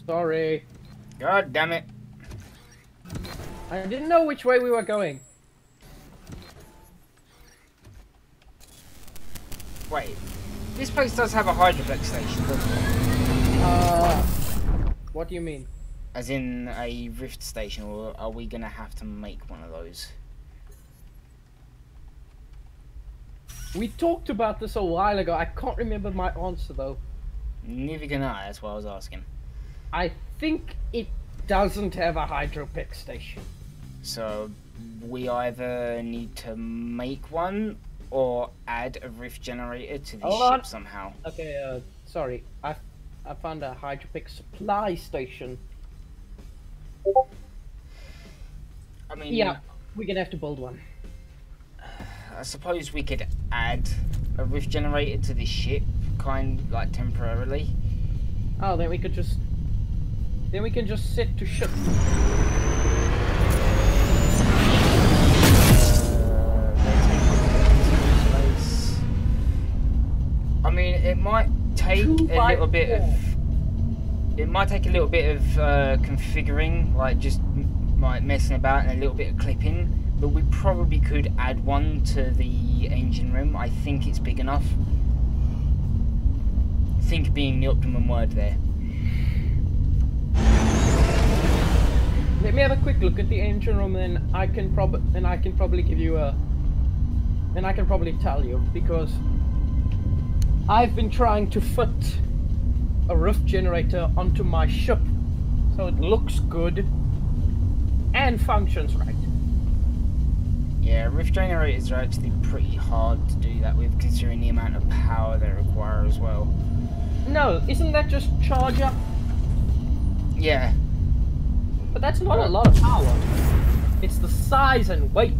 Sorry. God damn it. I didn't know which way we were going. Wait, this place does have a hydroplex station, doesn't it? What do you mean? As in a rift station, or are we going to have to make one of those? We talked about this a while ago. I can't remember my answer though. Neither can I, that's what I was asking. I think it doesn't have a hydroplex station. So we either need to make one or add a rift generator to the ship somehow. Okay, sorry. I found a hydroplex supply station. I mean, yeah, we're gonna have to build one. I suppose we could add a rift generator to this ship, like temporarily. Oh, then we can just set to ship. I mean, it might take a little bit of configuring, like just like messing about and a little bit of clipping. But we probably could add one to the engine room. I think it's big enough. Think being the optimum word there. Let me have a quick look at the engine room, and I can probably give you a. And I can probably tell you, because I've been trying to fit a rift generator onto my ship, so it looks good and functions right. Yeah, rift generators are actually pretty hard to do that with, considering the amount of power they require as well. No, isn't that just charge up? Yeah. But that's not a lot of power. It's the size and weight.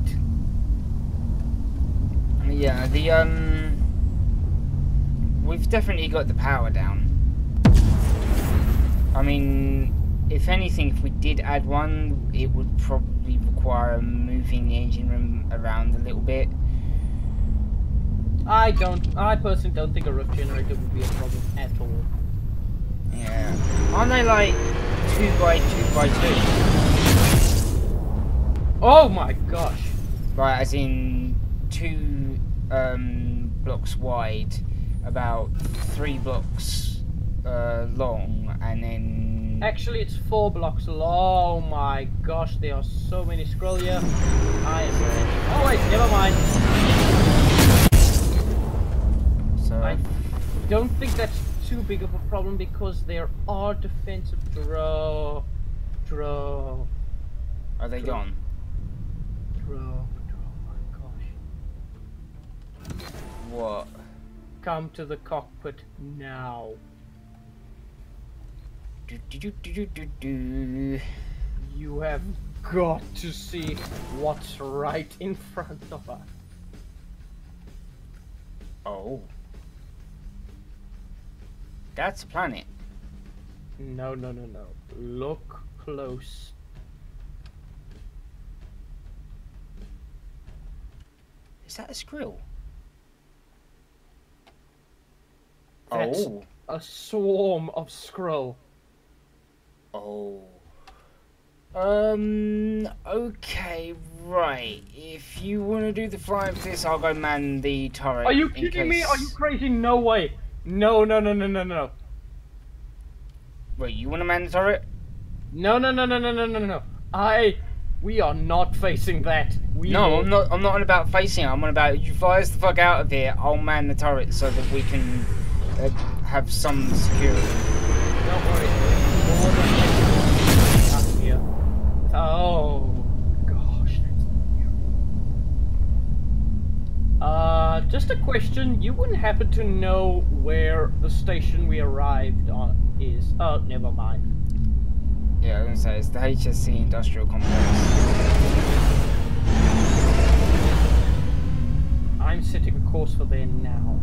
Yeah, we've definitely got the power down. I mean, if anything, if we did add one, it would probably require moving the engine room around a little bit. I personally don't think a rift generator would be a problem at all. Yeah. Aren't they like 2 by 2 by 2? Oh my gosh. Right, as in 2 blocks wide, about 3 blocks long, and then... Actually, it's 4 blocks long. Oh my gosh, there are so many scroll here. I am... Oh wait, never mind. So... I don't think that's too big of a problem because there are defensive draw. Are they gone? Oh my gosh. What? Come to the cockpit now. You have got to see what's right in front of us. Oh. That's a planet. No. Look close. Is that a skrill? That's Oh. a swarm of Skrull. Oh. Okay, right. If you want to do the flying for this, I'll go man the turret. Are you kidding me? Are you crazy? No way. No. Wait, you want to man the turret? No. We are not facing that. No, I'm not on about facing it. I'm on about you fly us the fuck out of here. I'll man the turret so that we can have some security. Don't worry. More than up here. Oh gosh, that's just a question. You wouldn't happen to know where the station we arrived on is? Oh, never mind. Yeah, I was gonna say it's the HSC Industrial Complex. I'm setting a course for there now.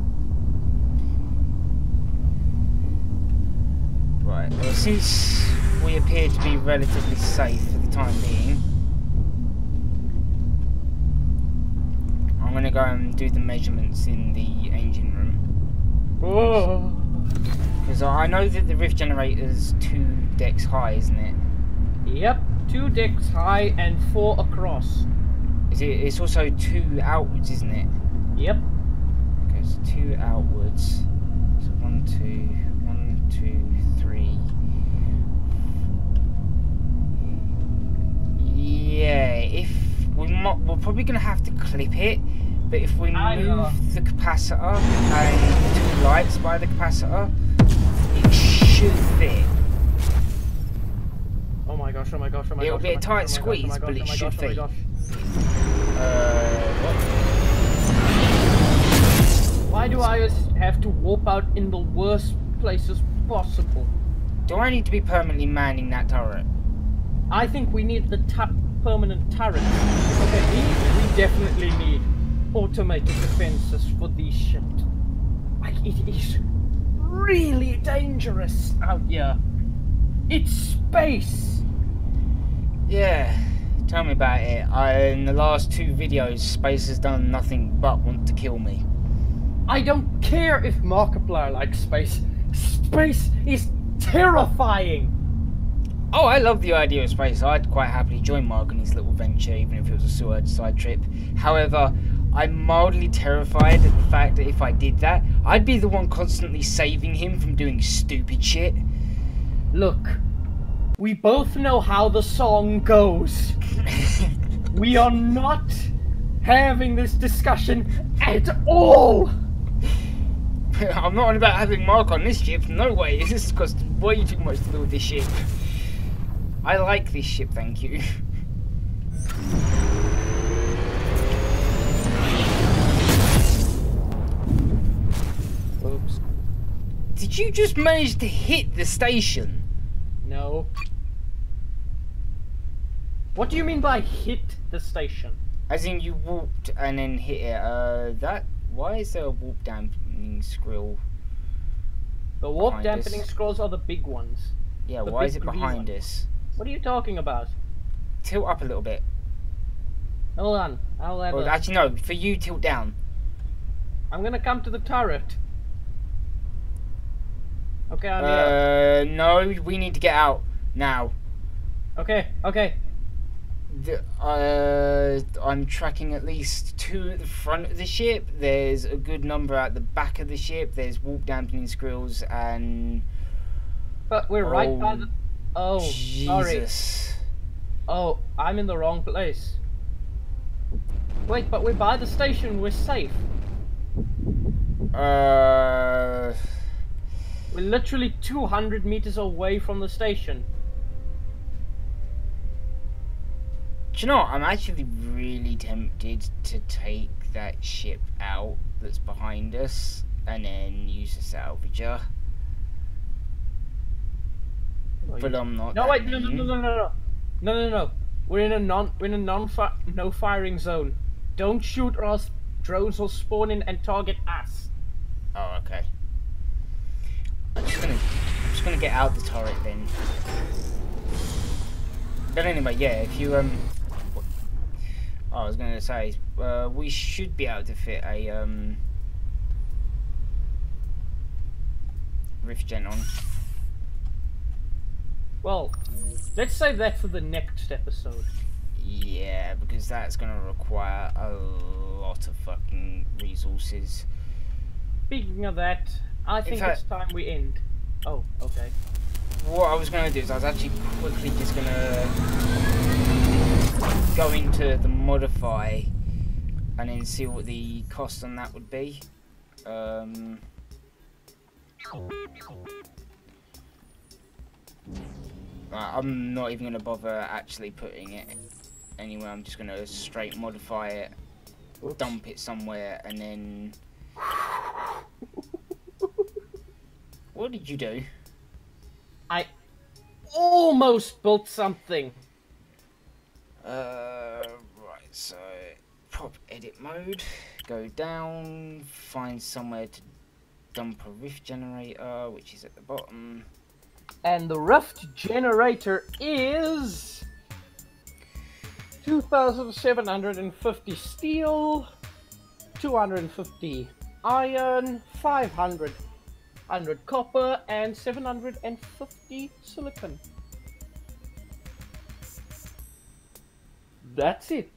Right, well since we appear to be relatively safe for the time being, I'm gonna go and do the measurements in the engine room. Oh. Because I know that the rift generator's 2 decks high, isn't it? Yep, 2 decks high and 4 across. It's also 2 outwards, isn't it? Yep. Okay, so 2 outwards. So 1, 2, 3. Yeah, if we're probably gonna have to clip it, but if we move the capacitor and 2 lights by the capacitor, it should fit. Oh my gosh, It'll be a tight squeeze, but it should fit. What? Why do I have to warp out in the worst places possible? Do I need to be permanently manning that turret? I think we need the permanent turret. Okay, we definitely need automated defenses for these ships. Like, it is really dangerous out here. It's space. Yeah, tell me about it. In the last 2 videos, space has done nothing but want to kill me. I don't care if Markiplier likes space. Space is terrifying. Oh, I love the idea of space. I'd quite happily join Mark on his little venture, even if it was a suicide trip. However, I'm mildly terrified at the fact that if I did that, I'd be the one constantly saving him from doing stupid shit. Look, we both know how the song goes. We are not having this discussion at all. I'm not on about having Mark on this ship. No way. This has cost way too much to build this ship. I like this ship, thank you. Oops. Did you just manage to hit the station? No. What do you mean by hit the station? As in you warped and then hit it. Why is there a warp dampening scroll? The warp dampening scrolls are the big ones. Yeah, The why is big it green behind one. us? What are you talking about? Tilt up a little bit. Hold on, I'll have Or a... actually, no, for you, tilt down. I'm gonna come to the turret. Okay, I'm here. No, we need to get out now. Okay, okay. I'm tracking at least 2 at the front of the ship. There's a good number at the back of the ship. There's warp dampening scrills and... But we're right by the... Oh, sorry. Jesus. Oh, I'm in the wrong place. Wait, but we're by the station. We're safe. Uh... We're literally 200 meters away from the station. Do you know what? I'm actually really tempted to take that ship out that's behind us and then use a salvager. But I'm not. No, that wait, no, no, mean. no, no, no, no, no, no, no. We're in a no firing zone. Don't shoot or else drones will spawn in and target us. Oh, okay. I'm just gonna get out the turret then. But anyway, yeah, if you I was gonna say, we should be able to fit a rift gen on. Well, let's save that for the next episode. Yeah, because that's gonna require a lot of fucking resources. Speaking of that, I think it's time we end. Oh, okay. What I was gonna do is I was actually quickly just gonna go into the modify and then see what the cost on that would be. I'm not even going to bother actually putting it anywhere. I'm just going to straight modify it, dump it somewhere, and then... What did you do? I almost built something. Right, so prop edit mode, go down, find somewhere to dump a rift generator, which is at the bottom. And the rift generator is 2,750 steel, 250 iron, 500 copper, and 750 silicon. That's it.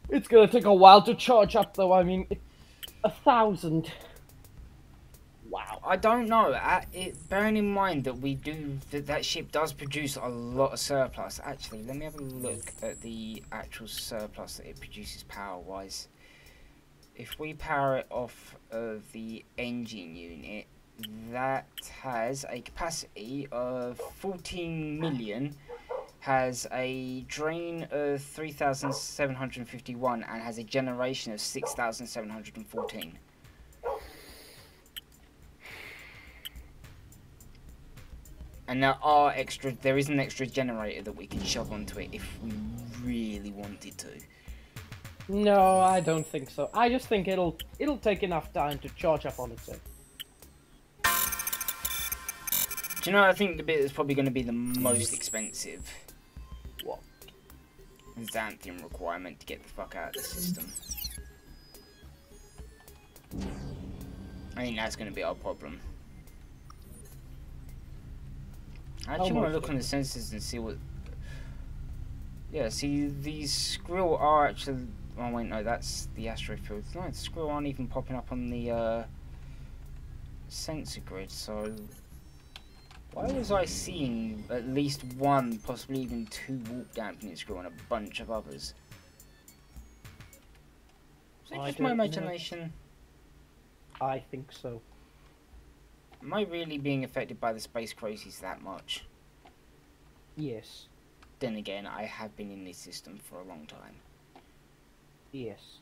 It's gonna take a while to charge up, though. I mean, 1,000. Wow. I don't know. Bearing in mind that that ship does produce a lot of surplus. Actually, let me have a look at the actual surplus that it produces power-wise. If we power it off of the engine unit, that has a capacity of 14 million, has a drain of 3,751, and has a generation of 6,714. And there is an extra generator that we can shove onto it if we really wanted to. No, I don't think so. I just think it'll take enough time to charge up on its own. Do you know, I think the bit that's probably going to be the most expensive. What? The xanthium requirement to get the fuck out of the system. I think that's going to be our problem. I actually want to look on the sensors and see what... Yeah, see, these skrill are actually... Oh wait, no, that's the astrofields. No, the skrill aren't even popping up on the sensor grid, so... Why was I seeing at least one, possibly even 2 warp dampening skrill and a bunch of others? Is it just my imagination? I think so. Am I really being affected by the space crisis that much? Yes. Then again, I have been in this system for a long time. Yes.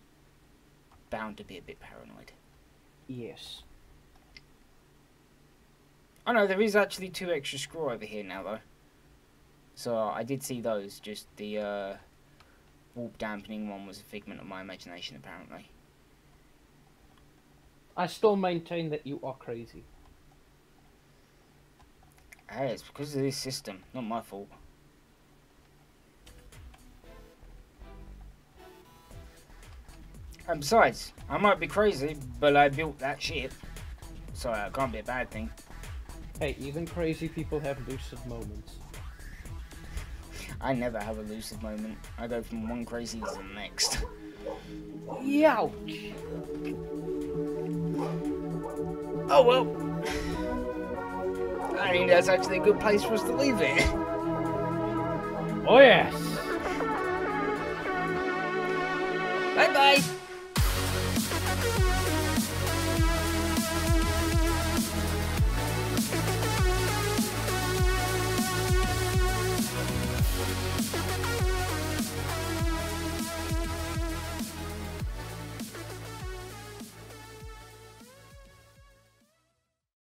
Bound to be a bit paranoid. Yes. Oh no, there is actually 2 extra screw over here now though. So I did see those, just the warp dampening one was a figment of my imagination apparently. I still maintain that you are crazy. Hey, it's because of this system, not my fault. And besides, I might be crazy, but I built that ship. So it can't be a bad thing. Hey, even crazy people have lucid moments. I never have a lucid moment. I go from one crazy to the next. Youch! Oh well. I think that's actually a good place for us to leave it. Oh yes!